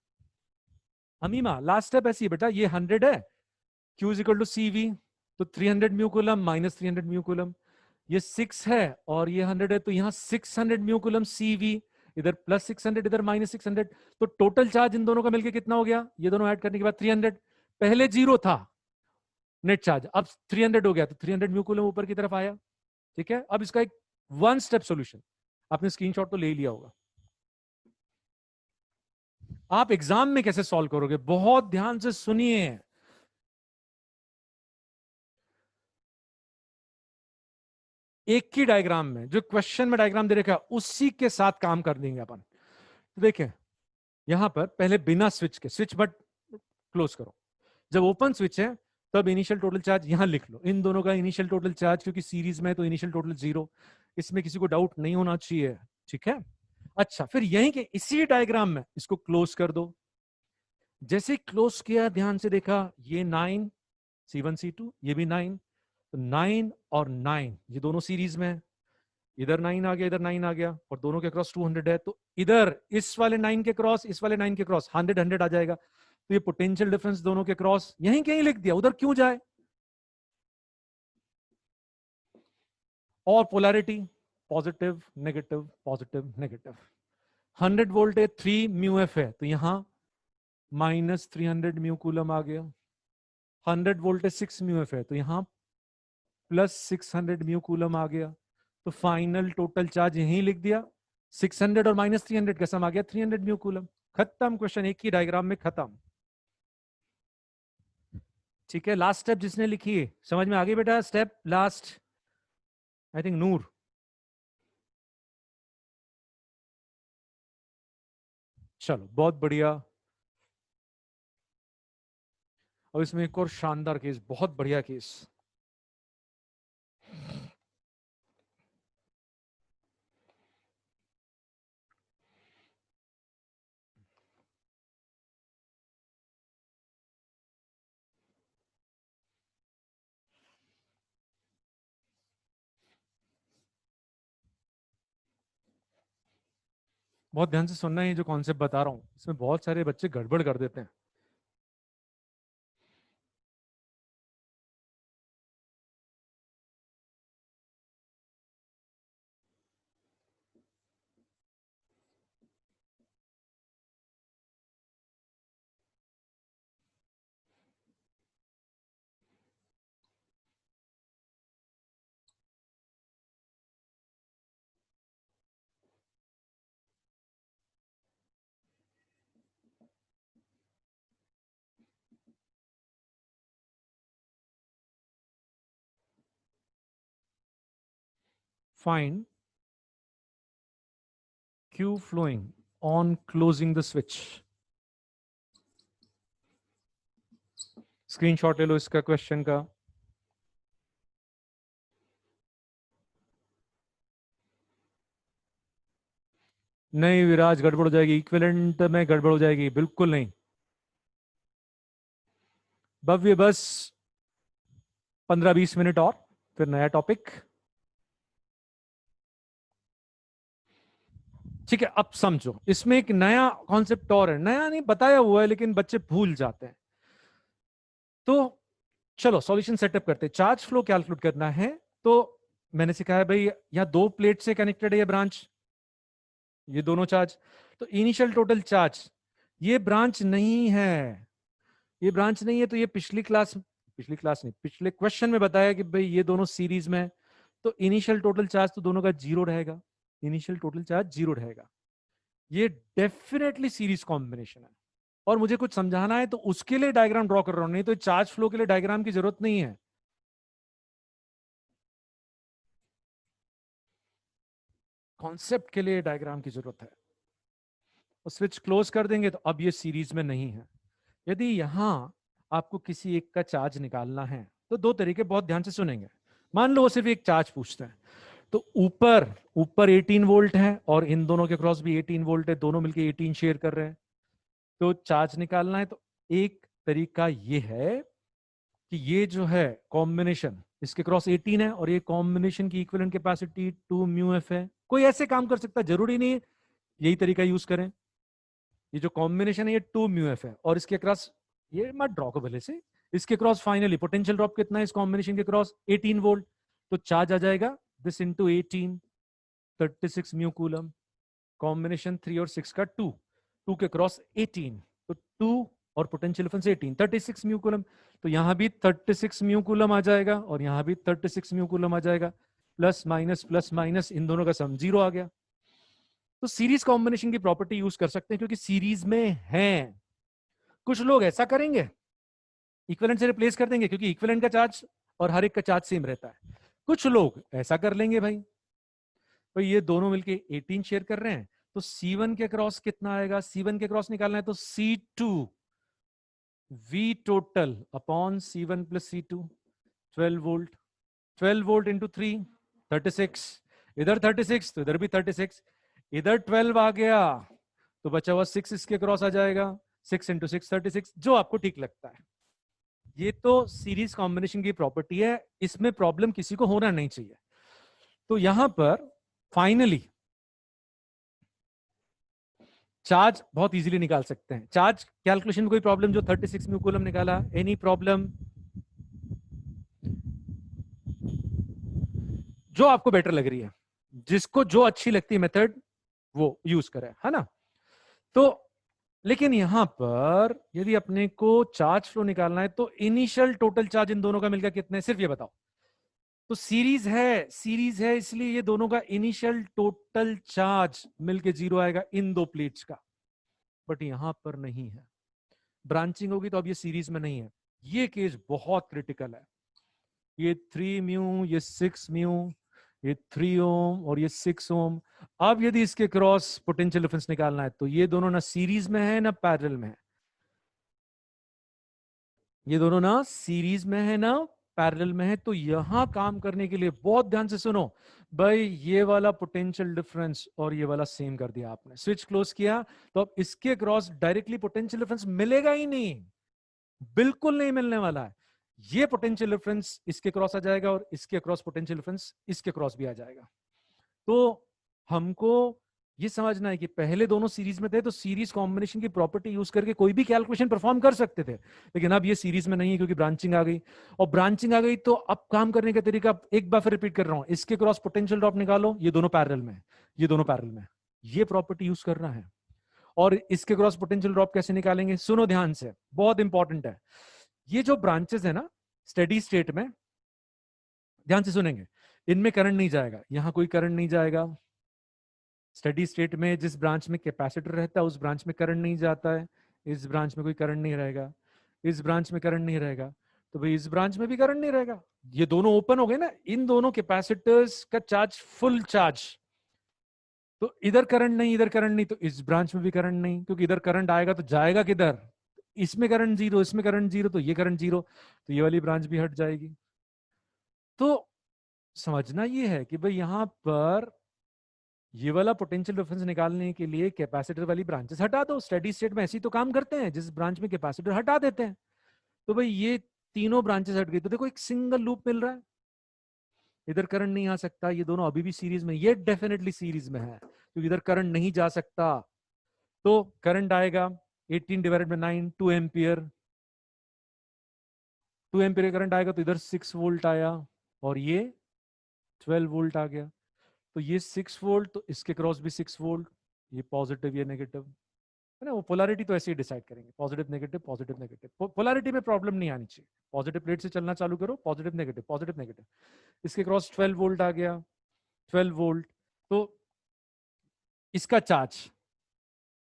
Speaker 1: अमीमा लास्ट स्टेप ऐसी है बेटा, ये 100 है, Q is equal to CV, तो 300 mu coulomb minus 300 mu coulomb, ये 6 है और ये 100 है, तो यहाँ 600 म्यू कूलम CV, इधर प्लस 600 इधर माइनस 600, तो टोटल चार्ज इन दोनों का मिलके कितना हो गया, ये दोनों ऐड करने के बाद 300, पहले 0 था नेट चार्ज, अब 300 हो गया, तो 300 म्यू कूलम ऊपर की तरफ आया। ठीक है, अब इसका एक वन स्टेप सॉल्यूशन, आपने स्क्रीनशॉट तो ले लिया होगा। आप एग्जाम में कैसे सॉल्व करोगे, बहुत ध्यान से सुनिए। एक ही डायग्राम में, जो क्वेश्चन में डायग्राम दे रखा है उसी के साथ काम कर देंगे अपन। तो देखें यहां पर पहले बिना स्विच के, स्विच बट क्लोज करो, जब ओपन स्विच है तब इनिशियल टोटल चार्ज यहां लिख लो, इन दोनों का इनिशियल टोटल चार्ज, क्योंकि सीरीज में तो इनिशियल टोटल 0, इसमें किसी को डाउट नहीं होना चाहिए। ठीक है, अच्छा फिर यहीं के इसी डायग्राम में इसको क्लोज कर दो। जैसे क्लोज किया, ध्यान से देखा, ये 9 C1 C2, ये भी 9, तो 9 और 9 ये दोनों सीरीज में है, इधर 9 आ गया, इधर 9 आ गया, और दोनों के क्रॉस 200 है, तो इधर इस वाले 9 के क्रॉस इस वाले 9 के क्रॉस 100 आ जाएगा, तो ये पोटेंशियल डिफरेंस दोनों के क्रॉस यहीं कहीं लिख दिया, उधर क्यों जाए। और polarity positive negative negative, 100 volt है, 3 म्यू एफ है, तो यहां माइनस 300 म्यू कूलम आ गया, 100 वोल्ट है, 6 म्यू एफ है, तो यहां प्लस 600 म्यू कूलम आ गया, तो फाइनल टोटल चार्ज यहीं लिख दिया, 600 और माइनस 300 का सम आ गया 300 म्यू कूलम। खत्म, क्वेश्चन एक ही डायग्राम में खत्म। ठीक है, लास्ट स्टेप जिसने लिखी है समझ में आ गई बेटा, स्टेप लास्ट, आई थिंक नूर। चलो बहुत बढ़िया। और इसमें एक और शानदार केस, बहुत बढ़िया केस। बहुत ध्यान से सुनना है, ये जो कॉन्सेप्ट बता रहा हूं इसमें बहुत सारे बच्चे गड़बड़ कर देते हैं। Find Q flowing on closing the switch. Screenshot ले लो इसका क्वेश्चन का। नहीं विराज, गड़बड़ हो जाएगी, इक्विवेलेंट में गड़बड़ हो जाएगी, बिल्कुल नहीं। भव्य बस 15-20 मिनट और फिर नया टॉपिक। ठीक है, अब समझो इसमें एक नया कॉन्सेप्ट और है, नया नहीं बताया हुआ है लेकिन बच्चे भूल जाते हैं। तो चलो सॉल्यूशन सेटअप करते हैं। चार्ज फ्लो कैलकुलेट करना है, तो मैंने सिखाया भाई यहां 2 प्लेट से कनेक्टेड है ये ब्रांच, ये दोनों चार्ज, तो इनिशियल टोटल चार्ज ये ब्रांच नहीं है, ये ब्रांच नहीं है, तो ये पिछली क्लास नहीं, पिछले क्वेश्चन में बताया कि भाई ये दोनों सीरीज में है, तो इनिशियल टोटल चार्ज तो दोनों का 0 रहेगा, इनिशियल टोटल चार्ज 0 रहेगा, ये डेफिनेटली सीरीज कॉम्बिनेशन है। और मुझे कुछ समझाना है तो उसके लिए डायग्राम ड्रॉ कर रहा हूं, नहीं तो चार्ज फ्लो के लिए डायग्राम की जरूरत नहीं है। कॉन्सेप्ट के लिए डायग्राम की जरूरत है। और स्विच क्लोज कर देंगे तो अब ये सीरीज में नहीं है। यदि यहां आपको किसी एक का चार्ज निकालना है तो 2 तरीके, बहुत ध्यान से सुनेंगे। मान लो वो सिर्फ एक चार्ज पूछते हैं, तो ऊपर ऊपर 18 वोल्ट है और इन दोनों के क्रॉस भी 18 वोल्ट है, दोनों मिलके 18 शेयर कर रहे हैं, तो चार्ज निकालना है तो एक तरीका ये है कि ये जो है कॉम्बिनेशन इसके क्रॉस 18 है और ये कॉम्बिनेशन की इक्विवेलेंट कैपेसिटी 2 म्यू एफ है। कोई ऐसे काम कर सकता है, जरूरी नहीं यही तरीका यूज करें। ये जो कॉम्बिनेशन है ये 2 म्यू एफ है और इसके क्रॉस, ये मत ड्रॉ को भले से, इसके क्रॉस फाइनली पोटेंशियल ड्रॉप कितना है इस कॉम्बिनेशन के क्रॉस 18 वोल्ट। तो चार्ज आ जाएगा this into 18, 36 mu coulomb. Combination 3 और 6 का 2, 2 के क्रॉस 18, तो 2 और पोटेंशियल डिफरेंस 18, 36 म्यू कूलम। तो यहां भी 36 म्यू कूलम आ जाएगा और यहां भी 36 म्यू कूलम आ जाएगा। प्लस माइनस इन दोनों का सम 0 आ गया। तो सीरीज कॉम्बिनेशन की प्रॉपर्टी यूज कर सकते हैं क्योंकि सीरीज में है। कुछ लोग ऐसा करेंगे, इक्विवेलेंट से रिप्लेस कर देंगे क्योंकि इक्विवेलेंट का चार्ज और हर एक का चार्ज सेम रहता है। कुछ लोग ऐसा कर लेंगे भाई, तो ये दोनों मिलके 18 शेयर कर रहे हैं, तो C1 के क्रॉस कितना आएगा, C1 के क्रॉस निकालना है तो C2 V total upon C1 plus C2, 12 volt. 12 volt into 3, 36, इधर 36 तो इधर भी 36, इधर 12 आ गया तो बचा हुआ 6 इसके क्रॉस आ जाएगा, 6 इंटू 6 36, जो आपको ठीक लगता है। ये तो सीरीज कॉम्बिनेशन की प्रॉपर्टी है, इसमें प्रॉब्लम किसी को होना नहीं चाहिए। तो यहां पर फाइनली चार्ज बहुत इजीली निकाल सकते हैं। चार्ज कैलकुलेशन में कोई प्रॉब्लम, जो 36 म्यू कूलम निकाला, एनी प्रॉब्लम? जो आपको बेटर लग रही है, जिसको जो अच्छी लगती है मेथड वो यूज करे, है ना। तो लेकिन यहां पर यदि अपने को चार्ज फ्लो निकालना है तो इनिशियल टोटल चार्ज इन दोनों का मिलकर कितने है, सिर्फ ये बताओ। तो सीरीज है इसलिए ये दोनों का इनिशियल टोटल चार्ज मिलके 0 आएगा इन दो प्लेट्स का। बट यहां पर नहीं है, ब्रांचिंग होगी तो अब ये सीरीज में नहीं है। ये केस बहुत क्रिटिकल है। ये 3 म्यू, ये 6 म्यू, ये 3 ओम और ये 6 ओम। अब यदि इसके क्रॉस पोटेंशियल डिफरेंस निकालना है तो ये दोनों ना सीरीज में है ना पैरेलल में है। ये दोनों ना सीरीज में है ना पैरेलल में है। तो यहां काम करने के लिए बहुत ध्यान से सुनो भाई, ये वाला पोटेंशियल डिफरेंस और ये वाला सेम कर दिया आपने, स्विच क्लोज किया, तो अब इसके क्रॉस डायरेक्टली पोटेंशियल डिफरेंस मिलेगा ही नहीं, बिल्कुल नहीं मिलने वाला है। ये पोटेंशियल डिफरेंस इसके क्रॉस आ जाएगा और इसके क्रॉस पोटेंशियल डिफरेंस इसके क्रॉस भी आ जाएगा। तो हमको ये समझना है कि पहले दोनों सीरीज में थे तो सीरीज कॉम्बिनेशन की प्रॉपर्टी यूज करके कोई भी कैलकुलेशन परफॉर्म कर सकते थे, लेकिन अब ये सीरीज में नहीं है क्योंकि ब्रांचिंग आ गई। और ब्रांचिंग आ गई तो अब काम करने का तरीका एक बार फिर रिपीट कर रहा हूं, इसके क्रॉस पोटेंशियल ड्रॉप निकालो, ये दोनों पैरेलल में, ये दोनों पैरेलल में, ये प्रॉपर्टी यूज करना है। और इसके क्रॉस पोटेंशियल ड्रॉप कैसे निकालेंगे, सुनो ध्यान से, बहुत इंपॉर्टेंट है। ये जो ब्रांचेस है ना स्टेडी स्टेट में, ध्यान से सुनेंगे, इनमें करंट नहीं जाएगा, यहां कोई करंट नहीं जाएगा। स्टेडी स्टेट में जिस ब्रांच में कैपेसिटर रहता है उस ब्रांच में करंट नहीं जाता है, इस ब्रांच में कोई करंट नहीं रहेगा, इस ब्रांच में करंट नहीं रहेगा, तो भाई इस ब्रांच में भी करंट नहीं रहेगा। ये दोनों ओपन हो गए ना, इन दोनों कैपेसिटर्स का चार्ज फुल चार्ज, तो इधर करंट नहीं इधर करंट नहीं, तो इस ब्रांच में भी करंट नहीं, क्योंकि इधर करंट आएगा तो जाएगा किधर, इसमें करंट जीरो, इसमें करंट जीरो, तो ये करंट जीरो, तो ये वाली ब्रांच भी हट जाएगी। तो समझना ये है कि भाई यहां पर ये वाला पोटेंशियल डिफरेंस निकालने के लिए कैपेसिटर वाली ब्रांचेस हटा दो। स्टेडी स्टेट में ऐसे ही तो काम करते हैं, जिस ब्रांच में कैपेसिटर हटा देते हैं। तो भाई ये तीनों ब्रांचेस हट गई तो देखो एक सिंगल लूप मिल रहा है, इधर करंट नहीं आ सकता, ये दोनों अभी भी सीरीज में, ये डेफिनेटली सीरीज में है क्योंकि इधर करंट नहीं जा सकता। तो करंट आएगा 18 divided by 9, 2 ampere, 2 ampere current आएगा तो इधर 6 वोल्ट आया और ये 12 वोल्ट आ गया। तो ये 6 वोल्ट, तो इसके क्रॉस भी 6 वोल्ट, ये पॉजिटिव ये नेगेटिव है ना। वो पोलैरिटी तो ऐसे ही डिसाइड करेंगे, पॉजिटिव नेगेटिव। पोलैरिटी में प्रॉब्लम नहीं आनी चाहिए, पॉजिटिव प्लेट से चलना चालू करो, पॉजिटिव नेगेटिव। इसके क्रॉस 12 वोल्ट आ गया, 12 वोल्ट, तो इसका चार्ज,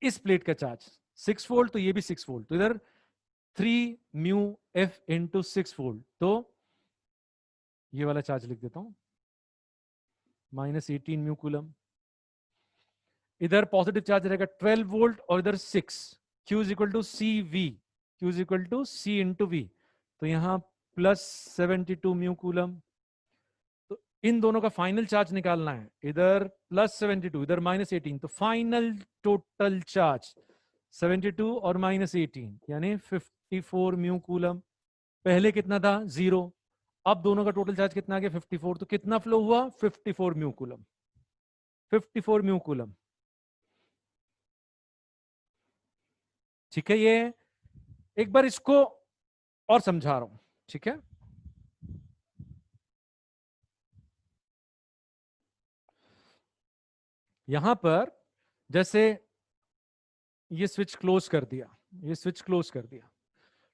Speaker 1: इस प्लेट का चार्ज 6 वोल्ट, तो ये भी 6 वोल्ट, तो इधर 3 म्यू एफ इंटू 6 वोल्ट, तो ये वाला चार्ज लिख देता हूं -18 म्यू कूलम। इधर पॉजिटिव चार्ज रहेगा 12 वोल्ट और इधर 6, Q is equal to C V, Q is equal to C into V, तो यहां +72 म्यू कूलम। तो इन दोनों का फाइनल चार्ज निकालना है, इधर +72 इधर -18, तो फाइनल टोटल चार्ज 72 और -18 यानी 54 म्यू कूलम। पहले कितना था 0, अब दोनों का टोटल चार्ज कितना आ गया 54, तो कितना फ्लो हुआ 54 म्यू कूलम, 54 म्यू कूलम। ठीक है, ये एक बार इसको और समझा रहा हूं, ठीक है। यहां पर जैसे ये स्विच क्लोज कर दिया, ये स्विच क्लोज कर दिया,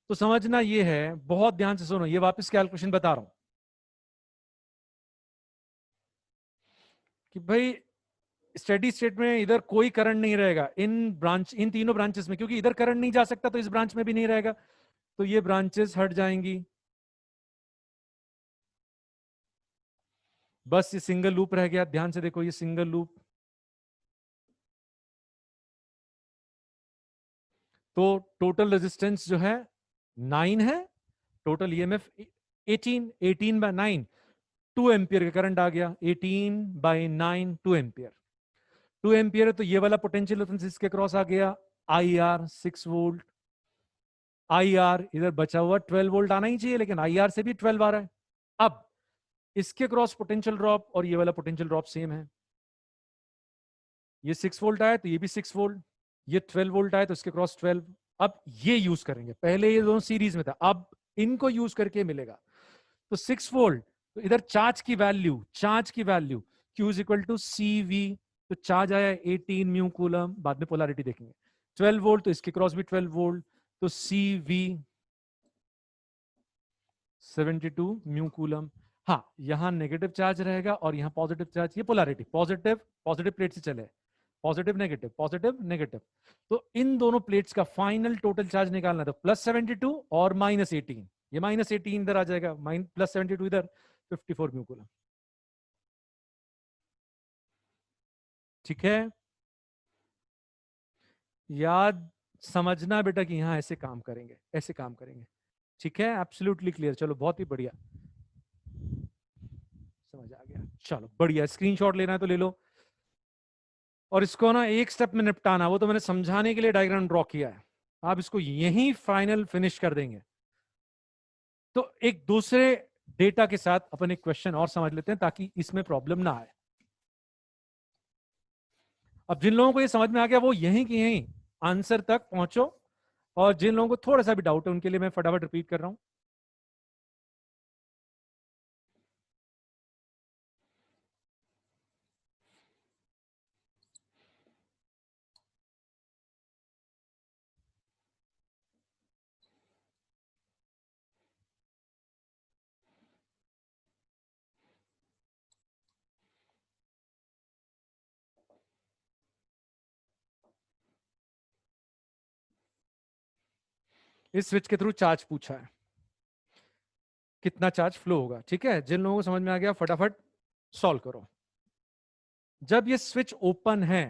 Speaker 1: तो समझना ये है, बहुत ध्यान से सुनो, ये वापस कैलकुलेशन बता रहा हूं कि भाई स्टेडी स्टेट में इधर कोई करंट नहीं रहेगा इन तीनों ब्रांचेस में, क्योंकि इधर करंट नहीं जा सकता तो इस ब्रांच में भी नहीं रहेगा, तो ये ब्रांचेस हट जाएंगी, बस ये सिंगल लूप रह गया। ध्यान से देखो, ये सिंगल लूप, तो टोटल रेजिस्टेंस जो है 9 है, टोटल ईएमएफ 18, 18/9, 2 एम्पियर का करंट आ गया, 18/9 2 एम्पियर, 2 एम्पियर है, तो ये वाला पोटेंशियल डिफरेंस इसके क्रॉस आ गया, I R 6 volt, I R इधर बचा हुआ 12 वोल्ट आना ही चाहिए, लेकिन आई आर से भी 12 आ रहा है। अब इसके क्रॉस पोटेंशियल ड्रॉप और ये वाला पोटेंशियल ड्रॉप सेम है, ये 6 वोल्ट आया तो ये भी 6 वोल्ट, ये 12 वोल्ट आया तो इसके क्रॉस 12। अब ये यूज करेंगे, पहले ये दोनों सीरीज में था, अब इनको यूज करके मिलेगा, तो 6 वोल्ट, तो इधर चार्ज की value Q is equal to CV, तो चार्ज आया 18 म्यू कूलम, बाद में पोलैरिटी देखेंगे, 12 वोल्ट तो इसके क्रॉस भी 12 वोल्ट, तो CV 72 म्यू कूलम। हाँ, यहां नेगेटिव चार्ज रहेगा और यहां पॉजिटिव चार्ज, ये पोलैरिटी पॉजिटिव पॉजिटिव प्लेट से चले, पॉजिटिव नेगेटिव पॉजिटिव नेगेटिव, तो इन दोनों प्लेट्स का फाइनल टोटल चार्ज निकालना था +72 और -18, ये -18 इधर आ जाएगा, +72 इधर, 54 म्यू कूलम। ठीक है, याद समझना बेटा कि यहां ऐसे काम करेंगे, ऐसे काम करेंगे। ठीक है, एब्सोल्युटली क्लियर, चलो बहुत ही बढ़िया, समझ आ गया, चलो बढ़िया, स्क्रीनशॉट लेना है तो ले लो, और इसको ना एक स्टेप में निपटाना, वो तो मैंने समझाने के लिए डायग्राम ड्रॉ किया है, आप इसको यहीं फाइनल फिनिश कर देंगे। तो एक दूसरे डेटा के साथ अपन एक क्वेश्चन और समझ लेते हैं ताकि इसमें प्रॉब्लम ना आए। अब जिन लोगों को ये समझ में आ गया वो यहीं की यहीं आंसर तक पहुंचो, और जिन लोगों को थोड़ा सा भी डाउट है उनके लिए मैं फटाफट रिपीट कर रहा हूं। इस स्विच के थ्रू चार्ज पूछा है, कितना चार्ज फ्लो होगा। ठीक है, जिन लोगों को समझ में आ गया फटाफट सॉल्व करो। जब ये स्विच ओपन है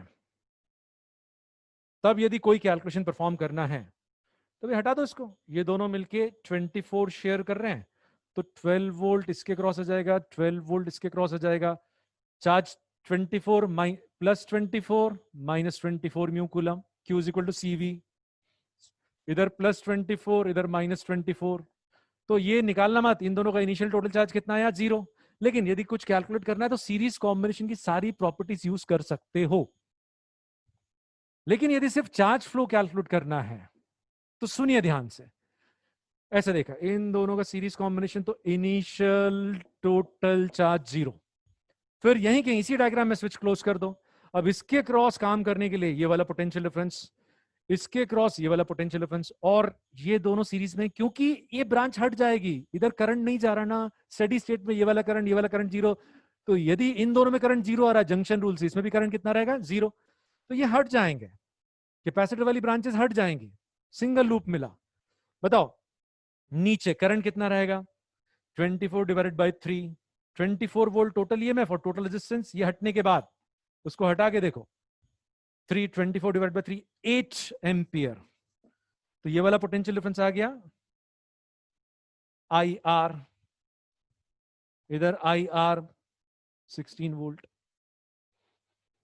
Speaker 1: तब यदि कोई कैलकुलेशन परफॉर्म करना है तो भी हटा दो इसको, ये दोनों मिलके 24 शेयर कर रहे हैं, तो 12 वोल्ट इसके क्रॉस हो जाएगा, 12 वोल्ट इसके क्रॉस हो जाएगा, charge 24 +24 -24 mu coulomb, Q is equal to CV, इधर +24 इधर -24, तो ये निकालना मत, इन दोनों का इनिशियल टोटल चार्ज कितना आया 0। लेकिन यदि कुछ कैलकुलेट करना है तो सीरीज कॉम्बिनेशन की सारी प्रॉपर्टीज यूज कर सकते हो, लेकिन यदि सिर्फ चार्ज फ्लो कैलकुलेट करना है तो सुनिए ध्यान से, ऐसा देखा इन दोनों का सीरीज कॉम्बिनेशन, तो इनिशियल टोटल चार्ज 0, फिर यहीं के इसी डायग्राम में स्विच क्लोज कर दो। अब इसके क्रॉस काम करने के लिए ये वाला पोटेंशियल डिफरेंस, इसके क्रॉस ये वाला पोटेंशियल डिफरेंस, और ये दोनों सीरीज में, क्योंकि ये ब्रांच हट जाएगी, इधर करंट नहीं जा रहा ना, स्टेडी स्टेट में ये वाला करंट 0, तो यदि इन दोनों में करंट 0 आ रहा है, जंक्शन रूल से इसमें भी करंट कितना रहेगा 0, तो ये हट जाएंगे, कैपेसिटर वाली ब्रांचेस हट जाएंगी, सिंगल लूप मिला। बताओ नीचे करंट कितना रहेगा 24/3, 24 वोल्ट टोटल ईएमएफ और टोटल रेजिस्टेंस, ये हटने के बाद उसको हटा के देखो 24/3 8 एम्पियर, तो ये वाला पोटेंशियल डिफरेंस आ गया आई आर, इधर आई आर 16 वोल्ट,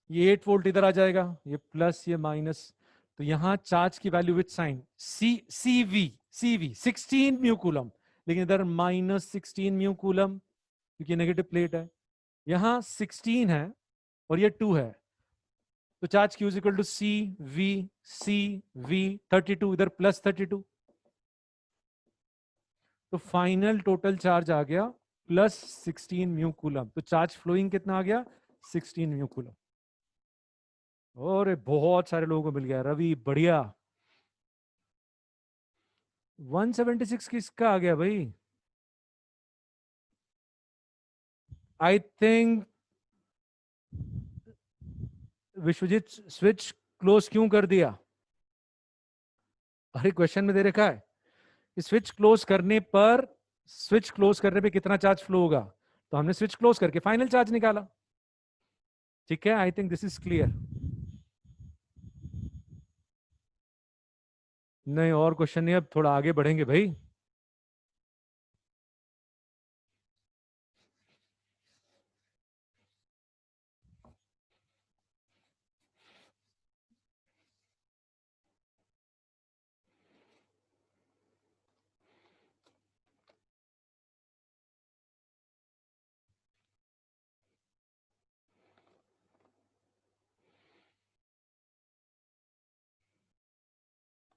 Speaker 1: ये 8 वोल्ट इधर आ जाएगा, ये प्लस ये माइनस, तो यहां चार्ज की value with sign CV 16 mu coulomb, लेकिन इधर -16 म्यू कूलम क्योंकि नेगेटिव प्लेट है, यहां 16 है और ये 2 है, तो charge Q is equal to C V 32, इधर +32, तो फाइनल टोटल चार्ज आ गया +16 म्यू कूलम। तो चार्ज फ्लोइंग कितना आ गया? 16 म्यू कूलम। और बहुत सारे लोगों को मिल गया, रवि बढ़िया। 176 किसका आ गया भाई? I think Vishwajit switch close क्यों कर दिया? अरे क्वेश्चन में दे रखा है कि स्विच क्लोज करने पे कितना चार्ज फ्लो होगा, तो हमने स्विच क्लोज करके फाइनल चार्ज निकाला। ठीक है, I think this is clear. नहीं और क्वेश्चन नहीं, अब थोड़ा आगे बढ़ेंगे भाई।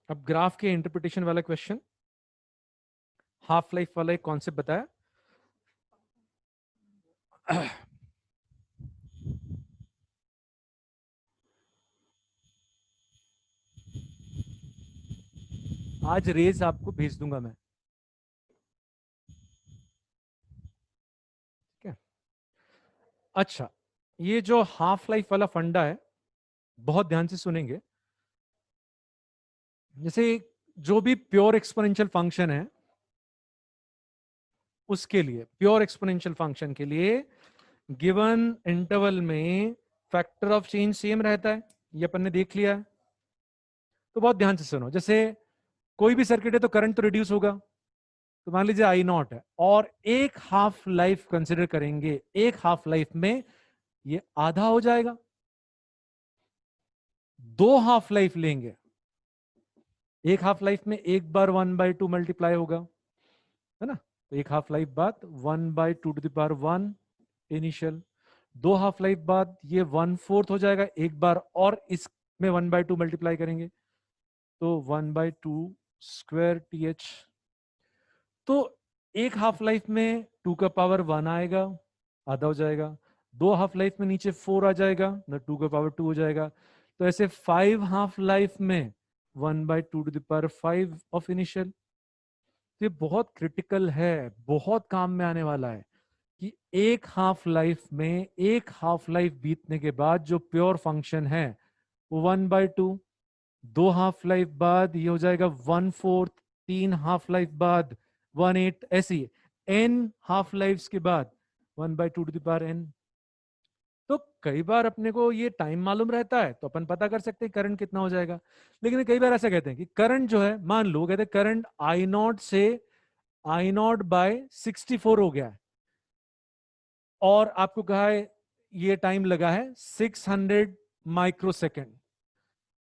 Speaker 1: अब ग्राफ के इंटरप्रिटेशन वाला क्वेश्चन, हाफ लाइफ वाला एक कॉन्सेप्ट बताया। आज रेज आपको भेज दूंगा मैं, ठीक है? अच्छा, ये जो हाफ लाइफ वाला फंडा है, बहुत ध्यान से सुनेंगे। जैसे जो भी प्योर एक्सपोनेंशियल फंक्शन है, उसके लिए प्योर एक्सपोनेंशियल फंक्शन के लिए गिवन इंटरवल में फैक्टर ऑफ चेंज सेम रहता है, ये अपन ने देख लिया है। तो बहुत ध्यान से सुनो, जैसे कोई भी सर्किट है तो करंट तो रिड्यूस होगा, तो मान लीजिए आई नॉट है और एक हाफ लाइफ कंसिडर करेंगे, एक हाफ लाइफ में ये आधा हो जाएगा। दो हाफ लाइफ लेंगे, एक हाफ लाइफ में एक बार 1/2 मल्टीप्लाई होगा, है ना? तो एक हाफ लाइफ बाद 1/2 इनिशियल, दो हाफ लाइफ बाद ये 1/4 हो जाएगा, एक बार और इसमें 1/2 मल्टीप्लाई करेंगे तो 1/2 स्क्वायर TH। तो एक हाफ लाइफ में 2 का पावर 1 आएगा, आधा हो जाएगा। दो हाफ लाइफ में नीचे 4 आ जाएगा ना, 2 का पावर 2 हो जाएगा। तो ऐसे 5 हाफ लाइफ में 1/2 ऑफ इनिशियल। तो ये बहुत क्रिटिकल है, बहुत काम में आने वाला है कि एक हाफ लाइफ में, एक हाफ लाइफ बीतने के बाद जो प्योर फंक्शन है वो 1/2, दो हाफ लाइफ बाद ये हो जाएगा 1/4, तीन हाफ लाइफ बाद 1/8, ऐसी n हाफ लाइफ के बाद 1/2 तो कई बार अपने को ये टाइम मालूम रहता है तो अपन पता कर सकते हैं करंट कितना हो जाएगा। लेकिन कई बार ऐसा कहते हैं कि करंट जो है, मान लो कहते हैं करंट I0 से I0/64 हो गया है और आपको कहा है ये टाइम लगा है 600 माइक्रोसेकेंड।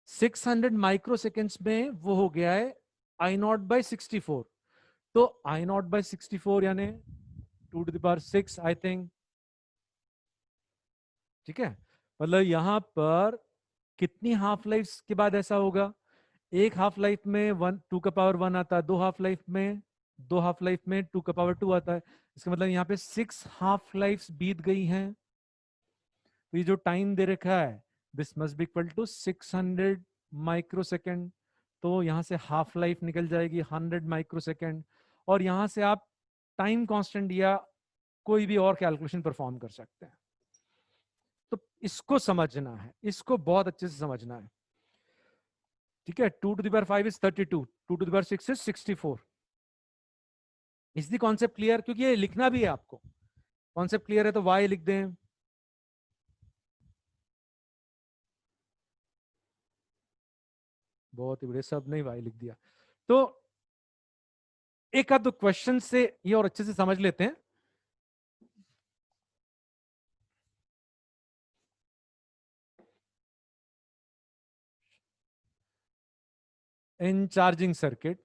Speaker 1: 600 माइक्रोसेकेंड्स में वो हो गया है I0/64। तो I0/64 यानी 2⁶ आई थिंक, ठीक है? मतलब यहां पर कितनी हाफ लाइफ के बाद ऐसा होगा? एक हाफ लाइफ में 2 का पावर 1 आता है, दो हाफ लाइफ में 2 का पावर 2 आता है। इसका मतलब यहाँ पे 6 हाफ लाइफ बीत गई हैं। तो ये जो टाइम दे रखा है this must be equal to 600 microsecond. तो यहां से हाफ लाइफ निकल जाएगी 100 माइक्रोसेकेंड, और यहां से आप टाइम कांस्टेंट या कोई भी और कैलकुलेशन परफॉर्म कर सकते हैं। तो इसको समझना है, इसको बहुत अच्छे से समझना है, ठीक है? 2⁵ is 32, 2⁶ is 64। Is the concept clear? क्योंकि ये लिखना भी है आपको, कॉन्सेप्ट क्लियर है तो वाई लिख दें। बहुत ही बढ़िया, सब ने वाई लिख दिया। तो एक आध दो क्वेश्चन से ये और अच्छे से समझ लेते हैं। In charging circuit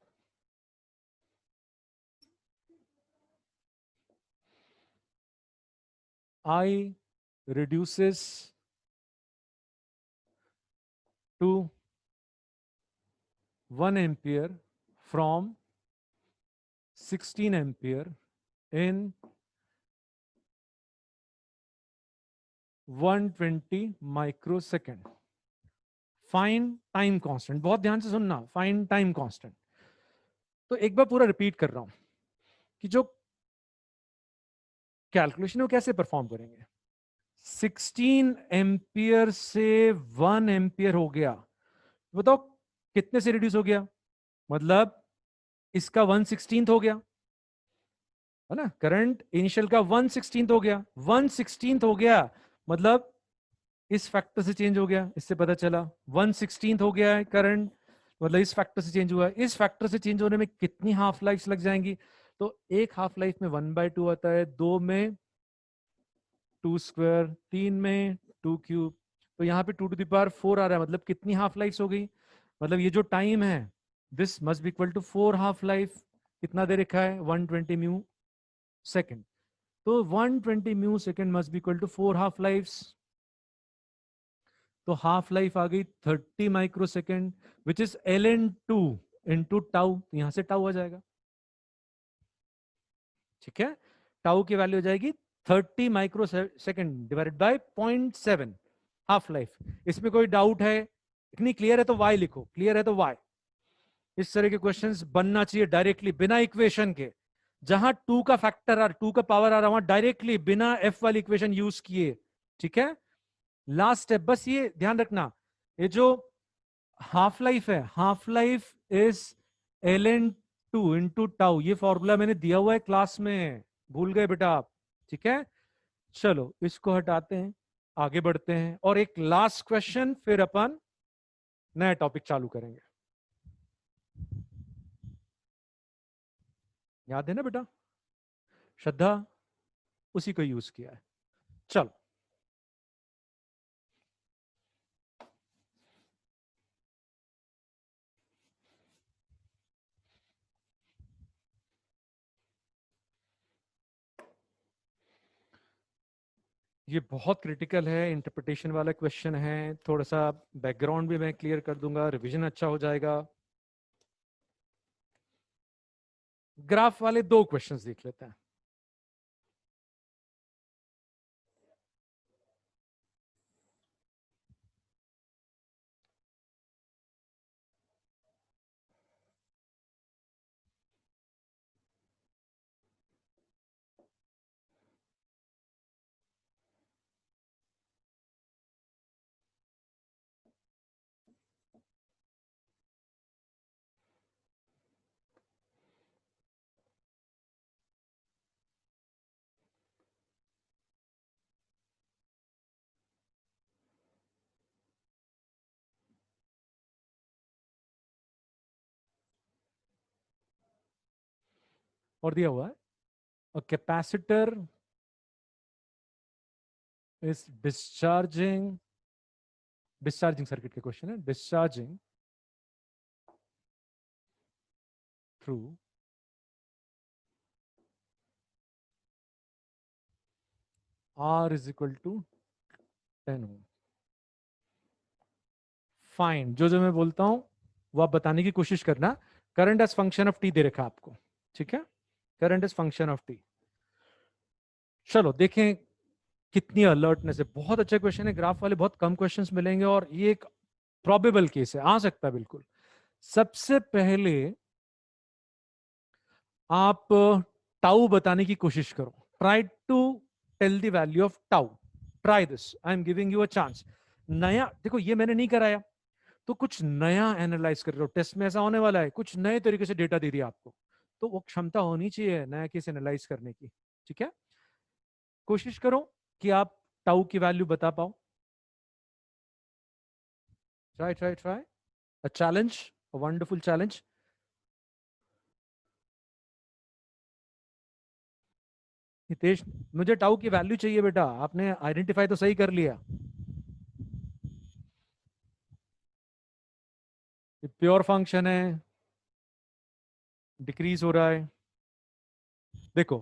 Speaker 1: I reduces to 1 ampere from 16 ampere in 120 microsecond. Find time constant, बहुत ध्यान से सुनना, फाइन टाइम कांस्टेंट. तो एक बार पूरा रिपीट कर रहा हूं कि जो कैलकुलेशन है वो कैसे परफॉर्म करेंगे. 16 एम्पियर से 1 एम्पियर हो गया, बताओ कितने से रिड्यूस हो गया. मतलब इसका 1/16 हो गया है ना. करंट इनिशियल का 1/16 हो गया, 1/16 हो गया मतलब इस फैक्टर से चेंज हो गया. इससे पता चला 1/16 हो गया है करंट, मतलब इस फैक्टर से चेंज हुआ है. इस फैक्टर से चेंज होने में कितनी हाफ लाइफ लग जाएंगी. तो एक हाफ लाइफ में 1/2 आता है, 2 में 2 स्क्वायर, 3 में 2 क्यूब. तो यहाँ पे 2⁴ आ रहा है, मतलब कितनी हाफ लाइफ हो गई. मतलब ये जो टाइम है this must be equal to 4 half life. कितना दे रखा है 120 म्यू सेकेंड. तो 120 mu second must be equal to 4 half life. तो हाफ लाइफ आ गई 30 micro second which is ln2 into tau. यहां से टाउ आ जाएगा. ठीक है, टाउ की वैल्यू हो जाएगी 30 micro second divided by 0.7 half life. इसमें कोई डाउट है, इतनी क्लियर है तो वाई लिखो, क्लियर है तो वाई. इस तरह के क्वेश्चंस बनना चाहिए डायरेक्टली बिना इक्वेशन के. जहां 2 का फैक्टर आ 2 का पावर आ रहा वहां डायरेक्टली बिना एफ वाली इक्वेशन यूज किए. ठीक है, लास्ट स्टेप बस ये ध्यान रखना, ये जो हाफ लाइफ है, half life is ln2 into tau. ये फॉर्मूला मैंने दिया हुआ है क्लास में, भूल गए बेटा आप. ठीक है, चलो इसको हटाते हैं, आगे बढ़ते हैं और एक लास्ट क्वेश्चन, फिर अपन नया टॉपिक चालू करेंगे. याद है ना बेटा, श्रद्धा उसी को यूज किया है. चलो ये बहुत क्रिटिकल है, इंटरप्रिटेशन वाला क्वेश्चन है. थोड़ा सा बैकग्राउंड भी मैं क्लियर कर दूंगा, रिवीजन अच्छा हो जाएगा. ग्राफ वाले 2 क्वेश्चंस देख लेते हैं. और दिया हुआ है a capacitor is discharging circuit के क्वेश्चन है, discharging through R is equal to 10 ohm. Fine, जो जो मैं बोलता हूं वो आप बताने की कोशिश करना. Current as function of T दे रखा आपको. ठीक है, current as function of T. चलो देखें कितनी अलर्टनेस है. बहुत अच्छा क्वेश्चन है, ग्राफ वाले बहुत कम क्वेश्चंस मिलेंगे और ये एक प्रोबेबल केस है, आ सकता है बिल्कुल. सबसे पहले आप टाउ बताने की कोशिश करो. Try to tell the value of tau. Try this, I am giving you a chance. नया देखो, ये मैंने नहीं कराया तो कुछ नया एनालाइज कर रहे हो. टेस्ट में ऐसा होने वाला है, कुछ नए तरीके से डेटा दे दिया आपको, तो वो क्षमता होनी चाहिए नया केस एनालाइज करने की. ठीक है, कोशिश करो कि आप टाउ की वैल्यू बता पाओ. Try try try, a challenge, a wonderful challenge. Hitesh, मुझे टाउ की वैल्यू चाहिए बेटा. आपने आइडेंटिफाई तो सही कर लिया, प्योर फंक्शन है, डिक्रीज हो रहा है. देखो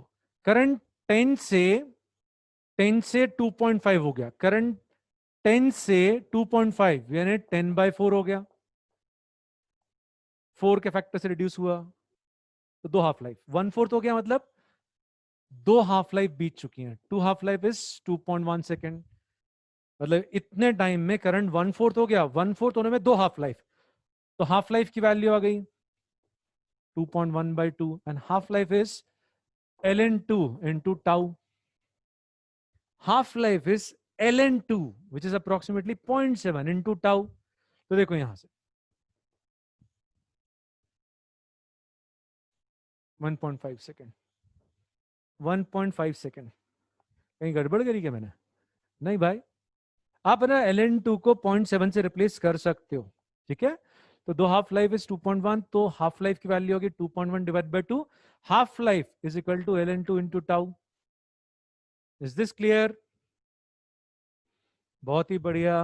Speaker 1: करंट 10 से 10 से 2.5 हो गया, करंट 10 से 2.5 यानी 10/4 हो गया, 4 के फैक्टर से रिड्यूस हुआ तो 2 हाफ लाइफ, 1/4 हो गया, मतलब 2 हाफ लाइफ बीत चुकी हैं। 2 हाफ लाइफ इज 2.1 सेकेंड, मतलब इतने टाइम में करंट 1/4 हो गया, 1/4 होने में 2 हाफ लाइफ, तो हाफ लाइफ की वैल्यू आ गई 2.1/2 and half life is ln2 into tau. Half life is ln2 which is approximately 0.7 into tau. तो देखो यहां से 1.5 सेकेंड, 1.5 सेकेंड, कहीं गड़बड़ करी क्या मैंने? नहीं भाई, आप ना ln2 को 0.7 से रिप्लेस कर सकते हो, ठीक है। तो दो हाफ लाइफ इज 2.1, तो हाफ लाइफ की वैल्यू होगी 2.1 divide by 2, half life is equal to ln2 into tau. Is this clear? बहुत ही बढ़िया।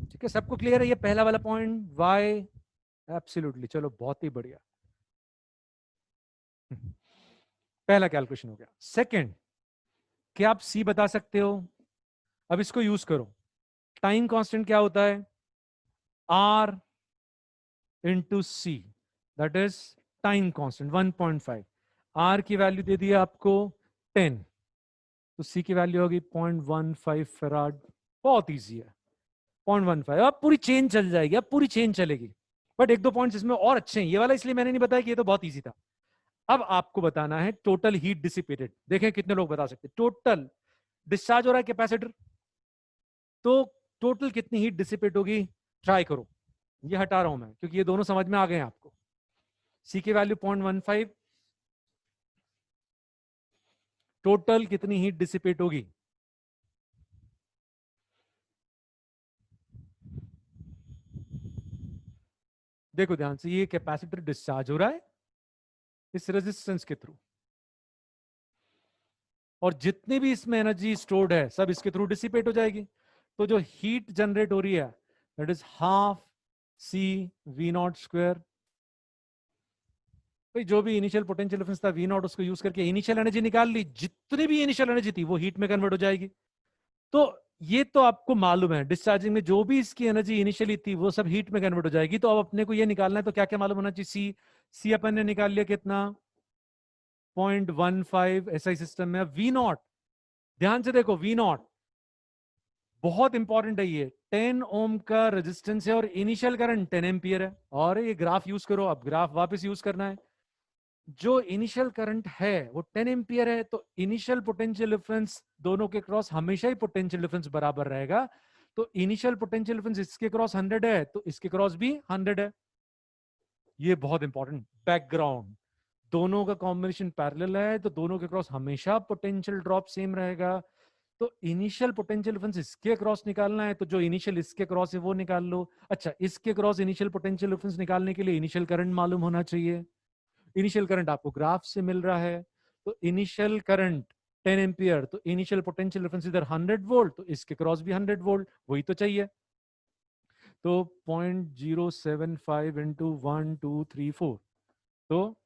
Speaker 1: ठीक है, सबको क्लियर है ये पहला वाला पॉइंट? वाई? एब्सोल्युटली, चलो बहुत ही बढ़िया। पहला कैलकुलेशन हो गया। सेकंड, क्या आप सी बता सकते हो? अब इसको यूज करो। टाइम कांस्टेंट क्या होता है? R into C, that is time constant 1.5। R की वैल्यू दे दी आपको 10, तो सी की वैल्यू होगी 0.15 फेराड। बहुत इजी है, 0.15। अब पूरी चेन चल जाएगी, अब पूरी चेन चलेगी। बट एक दो पॉइंट्स इसमें और अच्छे हैं, ये वाला इसलिए मैंने नहीं बताया कि ये तो बहुत इजी था। अब आपको बताना है टोटल हीट डिसिपेटेड। देखें कितने लोग बता सकते हैं। टोटल डिस्चार्ज हो रहा है कैपेसिटर, तो टोटल कितनी हीट डिसिपेट होगी? ट्राई करो। ये हटा रहा हूं मैं क्योंकि ये दोनों समझ में आ गए हैं आपको। सी की वैल्यू 0.15, टोटल कितनी हीट डिसिपेट होगी? देखो ध्यान से, ये कैपेसिटर डिस्चार्ज हो रहा है इस रेजिस्टेंस के थ्रू, और जितनी भी इसमें एनर्जी स्टोर्ड है सब इसके थ्रू डिसिपेट हो जाएगी। तो जो हीट जनरेट हो रही है that is half C V naught square. भाई जो भी इनिशियल पोटेंशियल डिफरेंस था वी नॉट, उसको यूज करके इनिशियल एनर्जी निकाल ली, जितनी भी इनिशियल एनर्जी थी वो हीट में कन्वर्ट हो जाएगी। तो ये तो आपको मालूम है, डिस्चार्जिंग में जो भी इसकी एनर्जी इनिशियली थी वो सब हीट में कन्वर्ट हो जाएगी। तो अब अपने को ये निकालना है, तो क्या क्या मालूम होना चाहिए? सी, सी अपन ने निकाल लिया कितना? 0.15 एसआई सिस्टम में। वी नॉट, ध्यान से देखो, वी नॉट बहुत इंपॉर्टेंट है। ये 10 ओम का रेजिस्टेंस है और इनिशियल करंट 10 एम्पियर है। और ये ग्राफ यूज करो, अब ग्राफ वापस यूज करना है। जो इनिशियल करंट है वो 10 एम्पियर है, तो इनिशियल पोटेंशियल डिफरेंस दोनों के क्रॉस हमेशा ही पोटेंशियल डिफरेंस बराबर रहेगा। तो इनिशियल पोटेंशियल डिफरेंस इसके क्रॉस 100 है तो इसके क्रॉस भी 100 है। ये बहुत इंपॉर्टेंट बैकग्राउंड। दोनों का कॉम्बिनेशन पैरेलल है तो दोनों के क्रॉस हमेशा पोटेंशियल ड्रॉप सेम रहेगा। तो इनिशियल पोटेंशियल डिफरेंस इसके क्रॉस निकालना है, तो जो इनिशियल इसके क्रॉस है वो निकाल लो। अच्छा, इसके क्रॉस इनिशियल पोटेंशियल डिफरेंस निकालने के लिए इनिशियल करंट मालूम होना चाहिए। इनिशियल करंट आपको ग्राफ से मिल रहा है, तो इनिशियल करंट 10 एम्पियर, तो इनिशियल पोटेंशियल डिफरेंस इधर 100 वोल्ट, तो इसके क्रॉस भी 100 वोल्ट, वही तो चाहिए। तो 0.075 इंटू 1 2 3 4, तो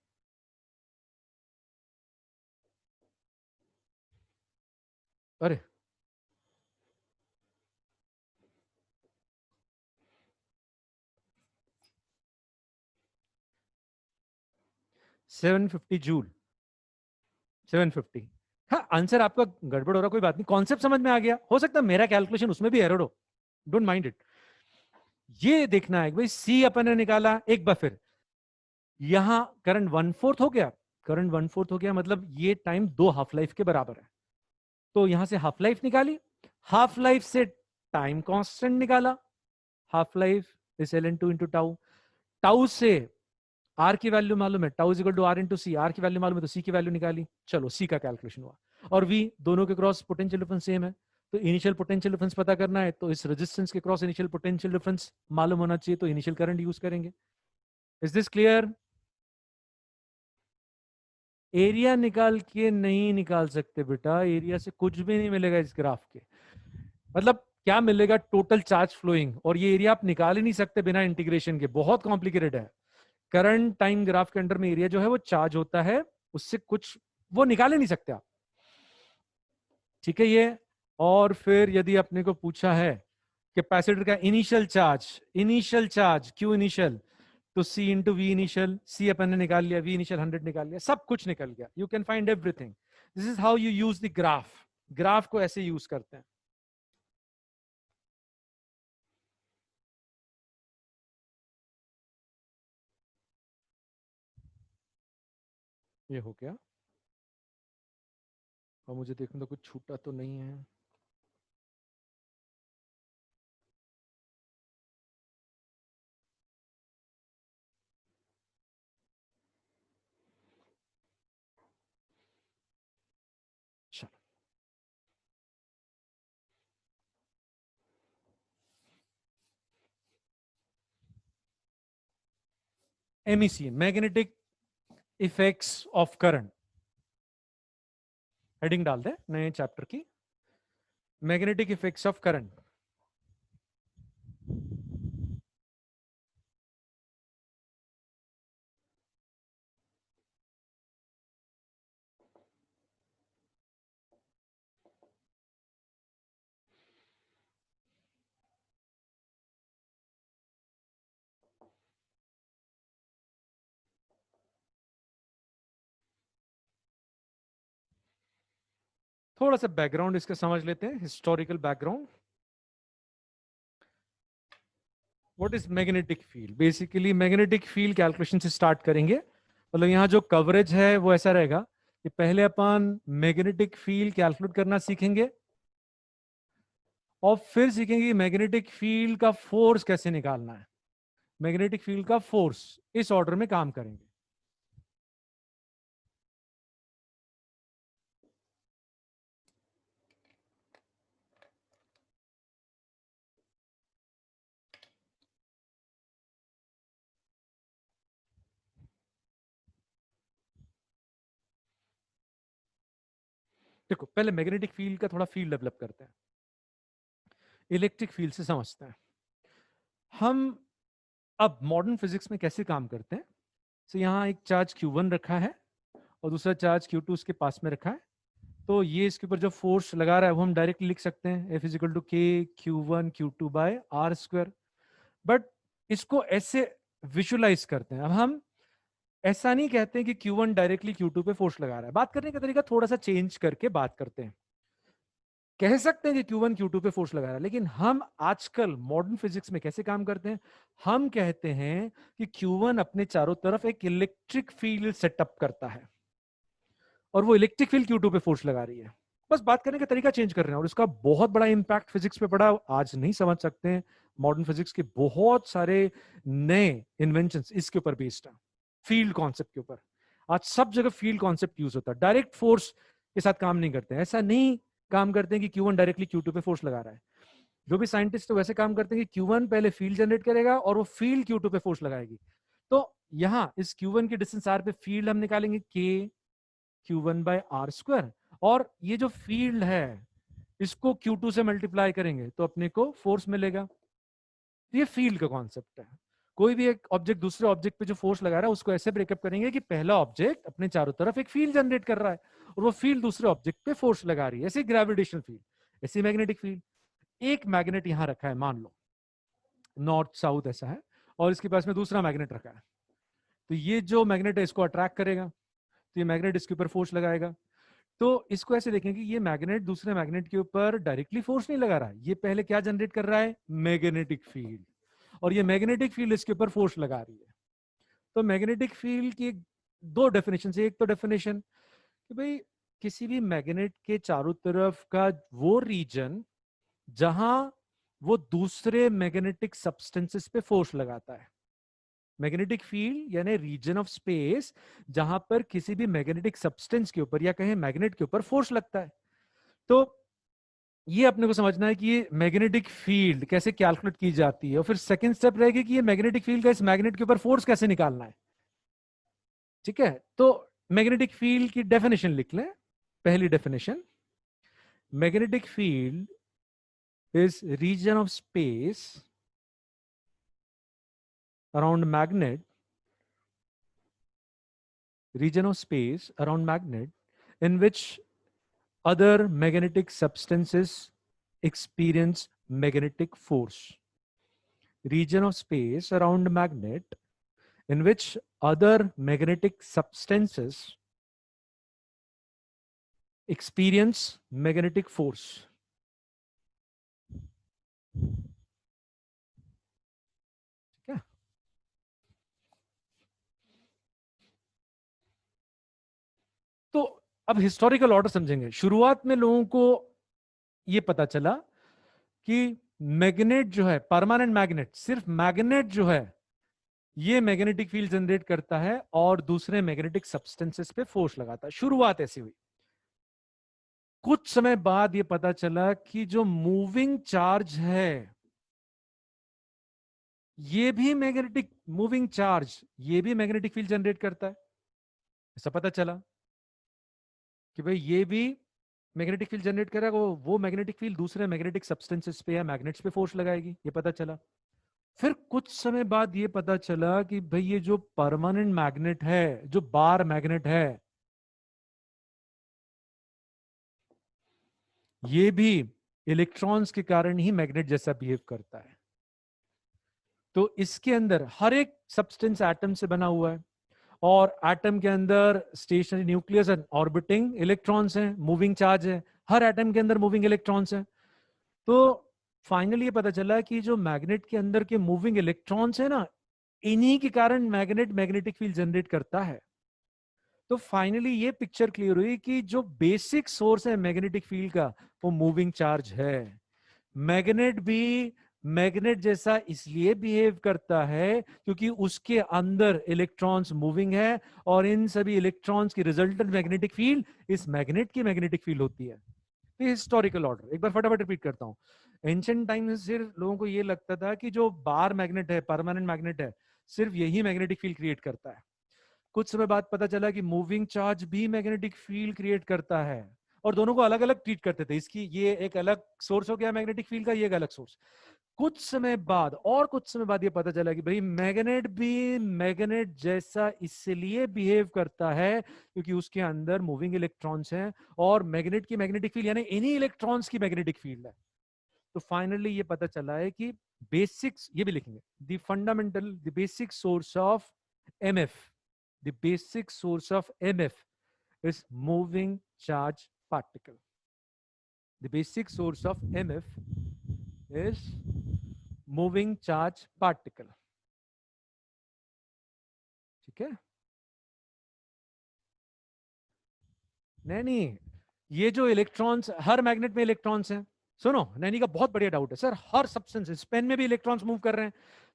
Speaker 1: अरे 750 जूल, 750। हाँ, आंसर आपका गड़बड़ हो रहा, कोई बात नहीं, कॉन्सेप्ट समझ में आ गया। हो सकता है मेरा कैलकुलेशन उसमें भी एरर हो, डोंट माइंड इट। ये देखना है भाई, सी अपन ने निकाला एक बार फिर, यहां करंट 1/4 हो गया, करंट 1/4 हो गया, मतलब ये टाइम 2 हाफ लाइफ के बराबर है। तो यहां से हाफ लाइफ निकाली, हाफ लाइफ से टाइम कांस्टेंट निकाला, half life is ln2 into tau. Tau से आर की वैल्यू मालूम है, tau is equal to R into C, R की वैल्यू मालूम है तो सी की वैल्यू निकाली। चलो सी का कैलकुलेशन हुआ, और वी दोनों के क्रॉस पोटेंशियल डिफरेंस सेम है, तो इनिशियल पोटेंशियल डिफरेंस पता करना है, तो इस रेजिस्टेंस के क्रॉस इनिशियल पोटेंशियल डिफरेंस मालूम होना चाहिए, तो इनिशियल करंट यूज करेंगे। Is this clear? एरिया निकाल के नहीं निकाल सकते बेटा, एरिया से कुछ भी नहीं मिलेगा इस ग्राफ के। मतलब क्या मिलेगा? टोटल चार्ज फ्लोइंग, और ये एरिया आप निकाल ही नहीं सकते बिना इंटीग्रेशन के, बहुत कॉम्प्लिकेटेड है। करंट टाइम ग्राफ के अंडर में एरिया जो है वो चार्ज होता है, उससे कुछ वो निकाले नहीं सकते आप, ठीक है ये। और फिर यदि अपने को पूछा है कैपेसिटर का इनिशियल चार्ज क्यू इनिशियल, तो सी इंटू वी इनिशियल, सी अपन ने निकाल लिया, वी इनिशियल 100 निकाल लिया, सब कुछ निकल गया। You can find everything. This is how you use the graph. Graph को ऐसे यूज करते हैं। ये हो गया, और मुझे देखने तो कुछ छूटा तो नहीं है। चलो, MEC magnetic effects of current, heading डाल दे नए चैप्टर की, मैग्नेटिक इफेक्ट्स ऑफ करंट। थोड़ा सा बैकग्राउंड इसका समझ लेते हैं, historical background. What is magnetic field? Basically magnetic field calculation से स्टार्ट करेंगे। मतलब यहाँ जो कवरेज है वो ऐसा रहेगा कि पहले अपन मैग्नेटिक फील्ड कैलकुलेट करना सीखेंगे, और फिर सीखेंगे मैग्नेटिक फील्ड का फोर्स कैसे निकालना है। मैग्नेटिक फील्ड का फोर्स इस ऑर्डर में काम करेंगे। देखो, पहले मैग्नेटिक फील्ड का थोड़ा फील्ड डेवलप करते हैं, इलेक्ट्रिक फील्ड से समझते हैं हम। अब मॉडर्न फिजिक्स में कैसे काम करते हैं, तो यहाँ एक चार्ज Q1 रखा है और दूसरा चार्ज Q2 उसके पास में रखा है। तो ये इसके ऊपर जो फोर्स लगा रहा है वो हम डायरेक्टली लिख सकते हैं, F is equal to K Q1 Q2 by R square. But इसको ऐसे विजुलाइज करते हैं। अब हम ऐसा नहीं कहते हैं कि Q1 डायरेक्टली Q2 पे फोर्स लगा रहा है। बात करने का तरीका थोड़ा सा चेंज करके बात करते हैं। कह सकते हैं कि Q1 Q2 पे फोर्स लगा रहा है, लेकिन हम आजकल मॉडर्न फिजिक्स में कैसे काम करते हैं, हम कहते हैं कि Q1 अपने चारों तरफ एक इलेक्ट्रिक फील्ड सेटअप करता है, और वो इलेक्ट्रिक फील्ड Q2 पे फोर्स लगा रही है। बस बात करने का तरीका चेंज कर रहे हैं, और इसका बहुत बड़ा इंपैक्ट फिजिक्स पे पड़ा। आज नहीं समझ सकते हैं, मॉडर्न फिजिक्स के बहुत सारे नए इन्वेंशंस इसके ऊपर बेस्ड है, फील्ड कॉन्सेप्ट के ऊपर। आज सब जगह फील्ड कॉन्सेप्ट यूज होता है, डायरेक्ट फोर्स के साथ काम नहीं करते हैं। ऐसा नहीं काम करते हैं कि Q1 डायरेक्टली Q2 पे फोर्स लगा रहा है। जो भी साइंटिस्ट तो वैसे काम करते हैं कि Q1 पहले फील्ड जनरेट करेगा और वो फील्ड Q2 पे फोर्स लगाएगी। तो यहां इस Q1 के डिस्टेंस R पे फील्ड हम निकालेंगे K Q1 bye R square, और ये जो फील्ड है इसको Q2 से मल्टीप्लाई करेंगे तो अपने को फोर्स मिलेगा। ये फील्ड का कॉन्सेप्ट है। कोई भी एक ऑब्जेक्ट दूसरे ऑब्जेक्ट पे जो फोर्स लगा रहा है उसको ऐसे ब्रेकअप करेंगे कि पहला ऑब्जेक्ट अपने चारों तरफ एक फील्ड जनरेट कर रहा है, और वो फील्ड दूसरे ऑब्जेक्ट पे फोर्स लगा रही है। ऐसे ग्रेविटेशनल फील्ड, ऐसी मैग्नेटिक फील्ड। एक मैग्नेट यहां रखा है, मान लो नॉर्थ साउथ ऐसा है, और इसके पास में दूसरा मैग्नेट रखा है। तो ये जो मैग्नेट है इसको अट्रैक्ट करेगा, तो ये मैग्नेट इसके ऊपर फोर्स लगाएगा। तो इसको ऐसे देखें कि ये मैग्नेट दूसरे मैग्नेट के ऊपर डायरेक्टली फोर्स नहीं लगा रहा है, ये पहले क्या जनरेट कर रहा है, मैग्नेटिक फील्ड, और ये मैग्नेटिक फील्ड इसके ऊपर फोर्स लगा रही है। तो मैग्नेटिक फील्ड की दो डेफिनेशन है। एक तो डेफिनेशन कि भाई किसी भी मैग्नेट के चारों तरफ का वो रीजन जहां वो दूसरे मैग्नेटिक सब्सटेंसेस पे फोर्स लगाता है। मैग्नेटिक फील्ड यानी रीजन ऑफ स्पेस जहां पर किसी भी मैग्नेटिक सब्सटेंस के ऊपर या कहें मैग्नेट के ऊपर फोर्स लगता है। तो ये अपने को समझना है कि ये मैग्नेटिक फील्ड कैसे कैलकुलेट की जाती है, और फिर सेकंड स्टेप रहेगी कि ये मैग्नेटिक फील्ड का इस मैग्नेट के ऊपर फोर्स कैसे निकालना है। ठीक है, तो मैग्नेटिक फील्ड की डेफिनेशन लिख लें। पहली definition, magnetic field is region of space around magnet region of space around magnet in which other magnetic substances experience magnetic force. Region of space around magnet in which other magnetic substances experience magnetic force. क्या? तो अब historical order समझेंगे। शुरुआत में लोगों को यह पता चला कि मैग्नेट जो है, परमानेंट मैग्नेट, सिर्फ मैग्नेट जो है ये मैग्नेटिक फील्ड जनरेट करता है और दूसरे मैग्नेटिक सब्सटेंसेस पे फोर्स लगाता है। शुरुआत ऐसी हुई। कुछ समय बाद ये पता चला कि जो मूविंग चार्ज है ये भी मैग्नेटिक, मूविंग चार्ज ये भी मैग्नेटिक फील्ड जनरेट करता है। ऐसा पता चला कि भाई ये भी मैग्नेटिक फील्ड जनरेट करेगा, वो मैग्नेटिक फील्ड दूसरे मैग्नेटिक सब्सटेंसेस पे या मैग्नेट्स पे फोर्स लगाएगी, ये पता चला। फिर कुछ समय बाद ये पता चला कि भाई ये जो परमानेंट मैग्नेट है, जो बार मैग्नेट है, ये भी इलेक्ट्रॉन्स के कारण ही मैग्नेट जैसा बिहेव करता है। तो इसके अंदर हर एक सब्सटेंस एटम से बना हुआ है और एटम के अंदर stationary nucleus and orbiting electrons हैं, मूविंग चार्ज है, हर एटम के अंदर मूविंग इलेक्ट्रॉन्स हैं। तो फाइनली ये पता चला कि जो मैग्नेट के अंदर के मूविंग इलेक्ट्रॉन्स है ना, इन्हीं के कारण मैग्नेट मैग्नेटिक फील्ड जनरेट करता है। तो फाइनली ये पिक्चर क्लियर हुई कि जो बेसिक सोर्स है मैग्नेटिक फील्ड का वो मूविंग चार्ज है। मैग्नेट भी मैग्नेट जैसा इसलिए बिहेव करता है क्योंकि उसके अंदर इलेक्ट्रॉन्स मूविंग है और इन सभी इलेक्ट्रॉन्स की रिजल्टेंट मैग्नेटिक फील्ड इस मैग्नेट की मैग्नेटिक फील्ड होती है। तो हिस्टोरिकल ऑर्डर एक बार फटाफट रिपीट करता हूं। एंशिएंट टाइम से लोगों को यह लगता था कि जो बार मैग्नेट है, परमानेंट मैग्नेट है, सिर्फ यही मैग्नेटिक फील्ड क्रिएट करता है। कुछ समय बाद पता चला कि मूविंग चार्ज भी मैग्नेटिक फील्ड क्रिएट करता है और दोनों को अलग अलग ट्रीट करते थे। इसकी ये एक अलग सोर्स हो गया मैग्नेटिक फील्ड का, ये एक अलग सोर्स। कुछ समय बाद और कुछ समय बाद ये पता चला कि भाई मैग्नेट भी मैग्नेट जैसा इसलिए बिहेव करता है क्योंकि उसके अंदर मूविंग इलेक्ट्रॉन्स हैं और मैग्नेट की मैग्नेटिक फील्ड यानी इन्हीं इलेक्ट्रॉन्स की मैग्नेटिक फील्ड है। तो फाइनली ये पता चला है कि बेसिक्स, ये भी लिखेंगे, the fundamental, the basic source of MF, the basic source of MF is moving charge particle. The basic source of MF is moving charge particle. ठीक है? नहीं, ये जो इलेक्ट्रॉन्स, हर मैग्नेट में इलेक्ट्रॉन्स हैं। सुनो, नैनी का बहुत बढ़िया डाउट है सर, हर सब्सटेंस पेन में भी इलेक्ट्रॉन्स मूव कर रहे हैं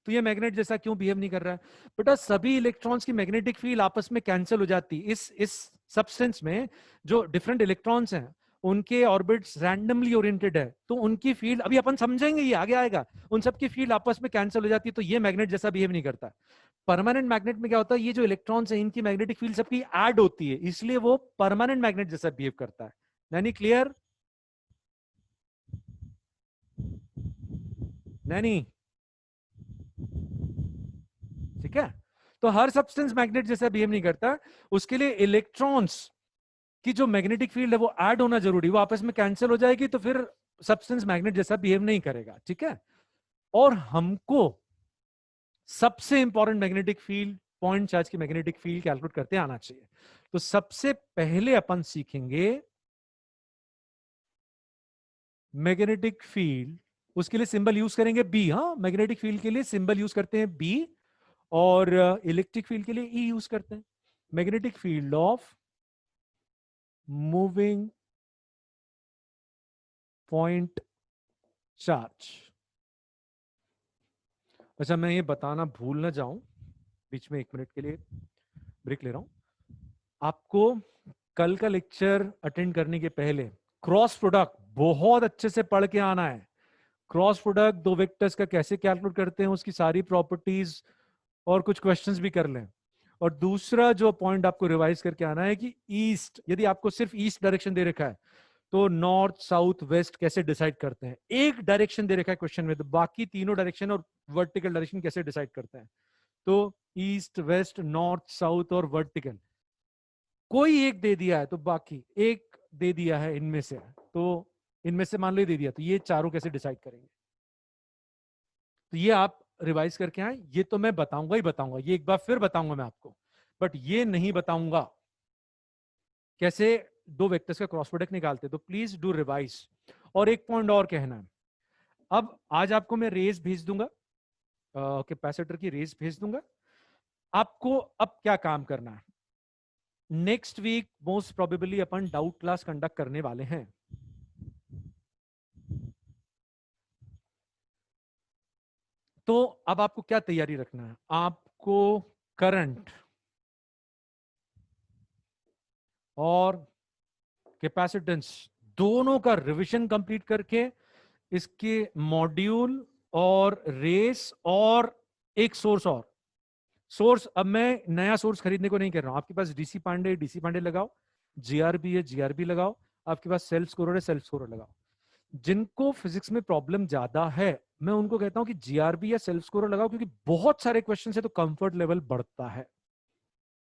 Speaker 1: तो ये मैग्नेट जैसा क्यों बिहेव नहीं कर रहा है? बेटा सभी इलेक्ट्रॉन्स की मैग्नेटिक फील्ड आपस में कैंसिल हो जाती है। इस सब्सटेंस में जो डिफरेंट इलेक्ट्रॉन्स हैं उनके ऑर्बिट्स रैंडमली ओरिएंटेड है, तो उनकी फील्ड अभी अपन समझेंगे, ये आगे आएगा, उन सबकी फील्ड आपस में कैंसिल हो जाती है, तो ये मैग्नेट जैसा बिहेव नहीं करता। परमानेंट मैग्नेट में क्या होता है, ये जो इलेक्ट्रॉन्स है इनकी मैग्नेटिक फील्ड सबकी ऐड होती है, इसलिए वो परमानेंट मैग्नेट जैसा बिहेव करता है। नैनी क्लियर? नैनी ठीक है? तो हर सब्सटेंस मैग्नेट जैसा बिहेव नहीं करता, उसके लिए इलेक्ट्रॉन्स की जो मैग्नेटिक फील्ड है वो ऐड होना जरूरी, वो आपस में कैंसिल हो जाएगी तो फिर सब्सटेंस मैग्नेट जैसा बिहेव नहीं करेगा। ठीक है? और हमको सबसे important magnetic field, point charge की मैग्नेटिक फील्ड कैलकुलेट करते आना चाहिए। तो सबसे पहले अपन सीखेंगे मैग्नेटिक फील्ड, उसके लिए सिंबल यूज करेंगे बी। हाँ, मैग्नेटिक फील्ड के लिए सिंबल यूज करते हैं बी और इलेक्ट्रिक फील्ड के लिए ई यूज करते हैं। Magnetic field of moving point charge. अच्छा, मैं ये बताना भूल ना जाऊं, बीच में 1 मिनट के लिए ब्रेक ले रहा हूं। आपको कल का लेक्चर अटेंड करने के पहले क्रॉस प्रोडक्ट बहुत अच्छे से पढ़ के आना है। क्रॉस प्रोडक्ट दो वेक्टर्स का कैसे कैलकुलेट करते हैं, उसकी सारी प्रॉपर्टीज और कुछ क्वेश्चंस भी कर लें। और दूसरा जो पॉइंट आपको रिवाइज करके आना है कि ईस्ट, यदि आपको सिर्फ ईस्ट डायरेक्शन दे रखा है तो नॉर्थ साउथ वेस्ट कैसे डिसाइड करते हैं। एक डायरेक्शन दे रखा है क्वेश्चन में तो बाकी तीनों डायरेक्शन और वर्टिकल डायरेक्शन कैसे डिसाइड करते हैं। तो ईस्ट वेस्ट नॉर्थ साउथ और वर्टिकल, कोई एक दे दिया है तो बाकी एक दे दिया है इनमें से, तो इनमें से मान लो ये दे दिया, तो ये चारों कैसे डिसाइड करेंगे? तो ये आप रिवाइज करके आए, ये तो मैं बताऊंगा ही बताऊंगा, ये एक बार फिर बताऊंगा मैं आपको, बट ये नहीं बताऊंगा कैसे दो वेक्टर्स का क्रॉस प्रोडक्ट निकालते, तो प्लीज डू रिवाइज। और एक पॉइंट और कहना है, अब आज आपको मैं रेस भेज दूंगा, कैपेसिटर की रेस भेज दूंगा। आपको अब क्या काम करना है, नेक्स्ट वीक मोस्ट प्रोबेबली अपन डाउट क्लास कंडक्ट करने वाले हैं। तो अब आपको क्या तैयारी रखना है, आपको करंट और कैपेसिटेंस दोनों का रिवीजन कंप्लीट करके इसके मॉड्यूल और रेस और एक सोर्स, और सोर्स अब मैं नया सोर्स खरीदने को नहीं कर रहा हूं, आपके पास डीसी पांडे लगाओ, जीआरबी है जीआरबी लगाओ, आपके पास सेल्फ स्कोरर है सेल्फ स्कोरर लगाओ। जिनको फिजिक्स में प्रॉब्लम ज्यादा है मैं उनको कहता हूं कि जीआरबी या सेल्फ स्कोरर लगाओ, क्योंकि बहुत सारे क्वेश्चन है तो कंफर्ट लेवल बढ़ता है।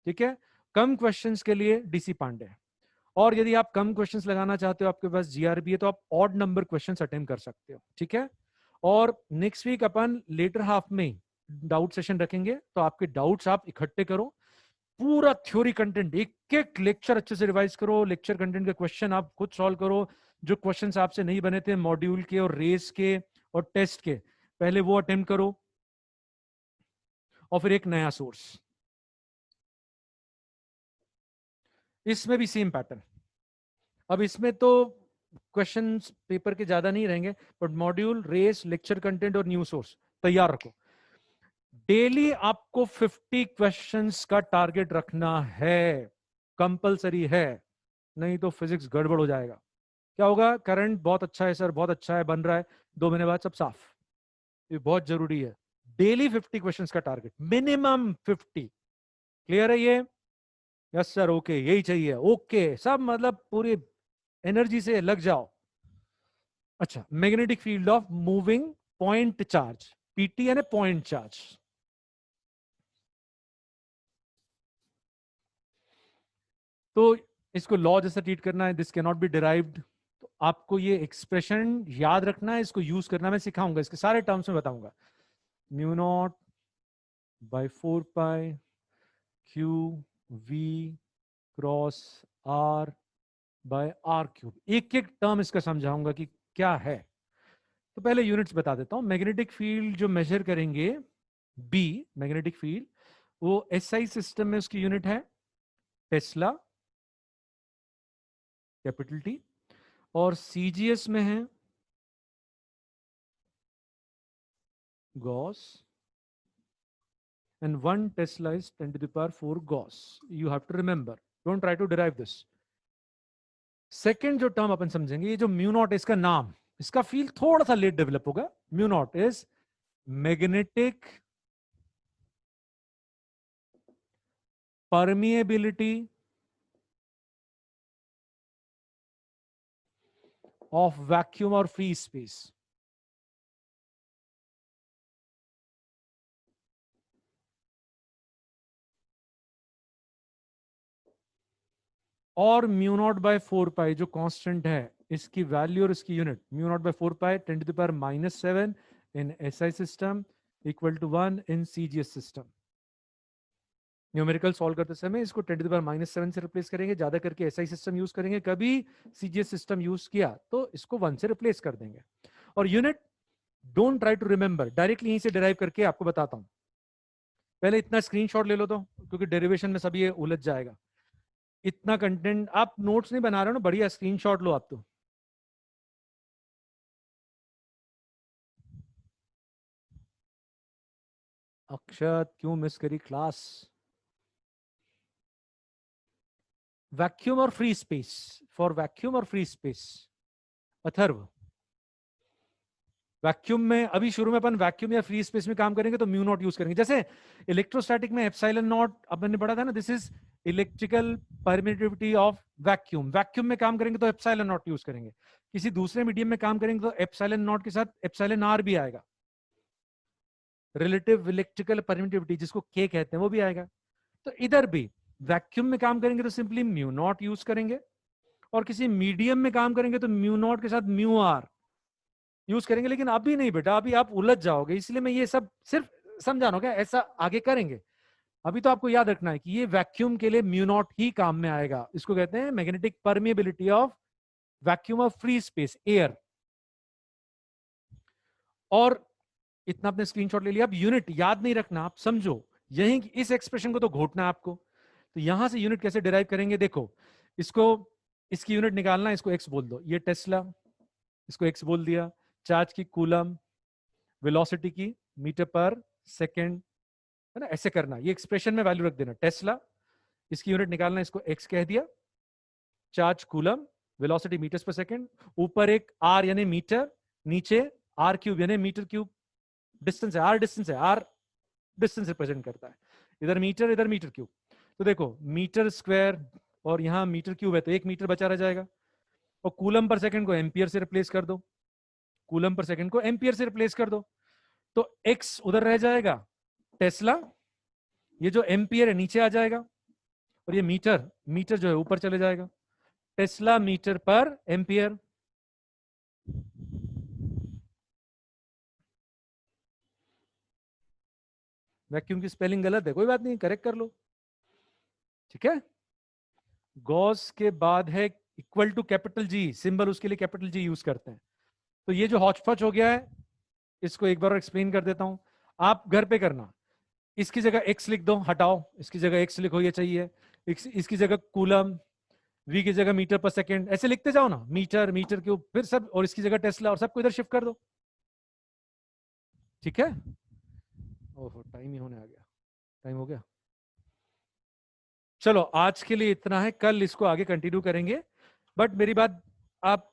Speaker 1: ठीक है, कम क्वेश्चंस के लिए डीसी पांडे, और यदि आप कम क्वेश्चंस लगाना चाहते हो, आपके पास जीआरबी है, तो आप ऑड नंबर क्वेश्चंस अटेम्प्ट कर सकते हो। ठीक है, और नेक्स्ट वीक अपन लेटर हाफ में डाउट सेशन रखेंगे, तो आपके डाउट्स आप इकट्ठे करो, पूरा थ्योरी कंटेंट एक एक लेक्चर अच्छे से रिवाइज करो, लेक्चर कंटेंट के क्वेश्चन आप खुद सॉल्व करो, जो क्वेश्चंस आपसे नहीं बने थे मॉड्यूल के और रेस के और टेस्ट के, पहले वो अटेम्प्ट करो, और फिर एक नया सोर्स। इसमें भी सेम पैटर्न, अब इसमें तो क्वेश्चंस पेपर के ज्यादा नहीं रहेंगे, बट मॉड्यूल रेस लेक्चर कंटेंट और न्यू सोर्स तैयार रखो। डेली आपको 50 क्वेश्चंस का टारगेट रखना है, कंपलसरी है, नहीं तो फिजिक्स गड़बड़ हो जाएगा। क्या होगा, करंट बहुत अच्छा है सर, बहुत अच्छा है, बन रहा है, 2 महीने बाद सब साफ। ये बहुत जरूरी है, डेली 50 क्वेश्चंस का टारगेट, मिनिमम 50। क्लियर है ये? यस सर, ओके, यही चाहिए, ओके सब, मतलब पूरी एनर्जी से लग जाओ। अच्छा, magnetic field of moving point charge, PT यानी पॉइंट चार्ज। तो इसको लॉ जैसा ट्रीट करना है, this can not be derived, तो आपको ये एक्सप्रेशन याद रखना है, इसको यूज करना मैं सिखाऊंगा, इसके सारे टर्म्स में बताऊंगा। Mu naught by 4 pi Q V cross R by R cube, एक एक टर्म इसका समझाऊंगा कि क्या है। तो पहले यूनिट्स बता देता हूं, मैग्नेटिक फील्ड जो मेजर करेंगे, बी मैग्नेटिक फील्ड, वो एसआई सिस्टम में उसकी यूनिट है टेस्ला, कैपिटल टी, और सीजीएस में है Gauss, and 1 Tesla is 10 to the power 4 Gauss. You have to remember. Don't try to derive this. Second जो टर्म अपन समझेंगे, ये जो म्यू नॉट है, इसका नाम, इसका फील थोड़ा सा लेट डेवलप होगा। Mu naught is magnetic permeability of vacuum और फ्री स्पेस, और म्यू नॉट बाय 4 पाई जो कांस्टेंट है, इसकी वैल्यू और इसकी unit, mu naught by 4 pi 10 to the power -7 in SI system equal to 1 in CGS system. Numerical solve करते समय इसको 10 to the power -7 से रिप्लेस करेंगे, ज्यादा करके एसआई सिस्टम यूज करेंगे, कभी सीजीएस सिस्टम यूज किया तो इसको 1 से रिप्लेस कर देंगे। और unit don't try to remember, directly यहीं से डिराइव करके आपको बताता हूं। पहले इतना स्क्रीनशॉट ले लो, तो क्योंकि डेरिवेशन में सब ये उलझ जाएगा। इतना कंटेंट आप नोट्स नहीं बना रहे हो ना, बढ़िया स्क्रीनशॉट लो आप तो। अक्षत क्यों मिस करी क्लास? वैक्यूम और फ्री स्पेस, फॉर वैक्यूम और फ्री स्पेस, अथर्व वैक्यूम में अभी शुरू में अपन वैक्यूम या फ्री स्पेस में काम करेंगे तो म्यू नॉट यूज करेंगे। जैसे इलेक्ट्रोस्टैटिक में एप्सिलॉन नॉट अपन ने पढ़ा था ना, this is electrical permittivity of vacuum, vacuum में काम करेंगे तो एप्सिलॉन नॉट यूज करेंगे, किसी दूसरे मीडियम में काम करेंगे तो एप्सिलॉन नॉट के साथ एप्सिलॉन आर भी आएगा, रिलेटिव इलेक्ट्रिकल परमिटिविटी जिसको के कहते हैं वो भी आएगा। तो इधर भी वैक्यूम में काम करेंगे तो सिंपली म्यू नॉट यूज करेंगे, और किसी मीडियम में काम करेंगे तो म्यू नॉट के साथ म्यू आर यूज करेंगे। लेकिन अभी नहीं बेटा, अभी आप उलझ जाओगे, इसलिए मैं ये सब सिर्फ समझाना, क्या ऐसा आगे करेंगे। अभी तो आपको याद रखना है कि ये वैक्यूम के लिए म्यू नॉट ही काम में आएगा। इसको कहते हैं magnetic permeability of vacuum of free space air. और इतना अपने स्क्रीनशॉट ले लिया। अब यूनिट याद नहीं रखना, आप समझो, यही इस एक्सप्रेशन को तो घोटना है आपको। तो यहां से यूनिट कैसे डिराइव करेंगे, देखो, इसको, इसकी यूनिट निकालना, इसको एक्स बोल दो, ये टेस्ला, इसको एक्स बोल दिया, चार्ज की कूलम, वेलोसिटी की मीटर पर सेकेंड, है ना, ऐसे करना, ये एक्सप्रेशन में वैल्यू रख देना, टेस्ला, इसकी यूनिट निकालना, इसको एक्स कह दिया, चार्ज कूलम, वेलोसिटी मीटर्स पर सेकेंड, ऊपर एक आर यानी मीटर, नीचे आर क्यूब यानी मीटर क्यूब, डिस्टेंस है, आर डिस्टेंस है, आर डिस्टेंस रिप्रेजेंट करता है, इधर मीटर क्यूब। तो देखो मीटर स्क्वायर और यहां मीटर क्यूब है तो 1 मीटर बचा रह जाएगा, और कूलम पर सेकंड को एम्पियर से रिप्लेस कर दो, कूलम पर सेकंड को एम्पियर से रिप्लेस कर दो, तो एक्स उधर रह जाएगा, टेस्ला, ये जो एम्पियर है नीचे आ जाएगा, और ये मीटर, मीटर जो है ऊपर चले जाएगा, टेस्ला मीटर पर एम्पियर। वैक्यूम की स्पेलिंग गलत है, कोई बात नहीं, करेक्ट कर लो, ठीक है। गॉस के बाद है equal to capital G, symbol उसके लिए कैपिटल जी यूज करते हैं। तो ये जो हॉचपॉच हो गया है, इसको एक बार एक्सप्लेन कर देता हूं, आप घर पे करना। इसकी जगह एक्स लिख दो, हटाओ, इसकी जगह एक्स लिखो, ये चाहिए, इसकी जगह कूलम, वी की जगह मीटर पर सेकेंड, ऐसे लिखते जाओ ना, मीटर, मीटर क्यूब, फिर सब, और इसकी जगह टेस्ला, और सबको इधर शिफ्ट कर दो, ठीक है। ओहो, टाइम ही होने आ गया, टाइम हो गया। चलो आज के लिए इतना है, कल इसको आगे कंटिन्यू करेंगे। बट मेरी बात आप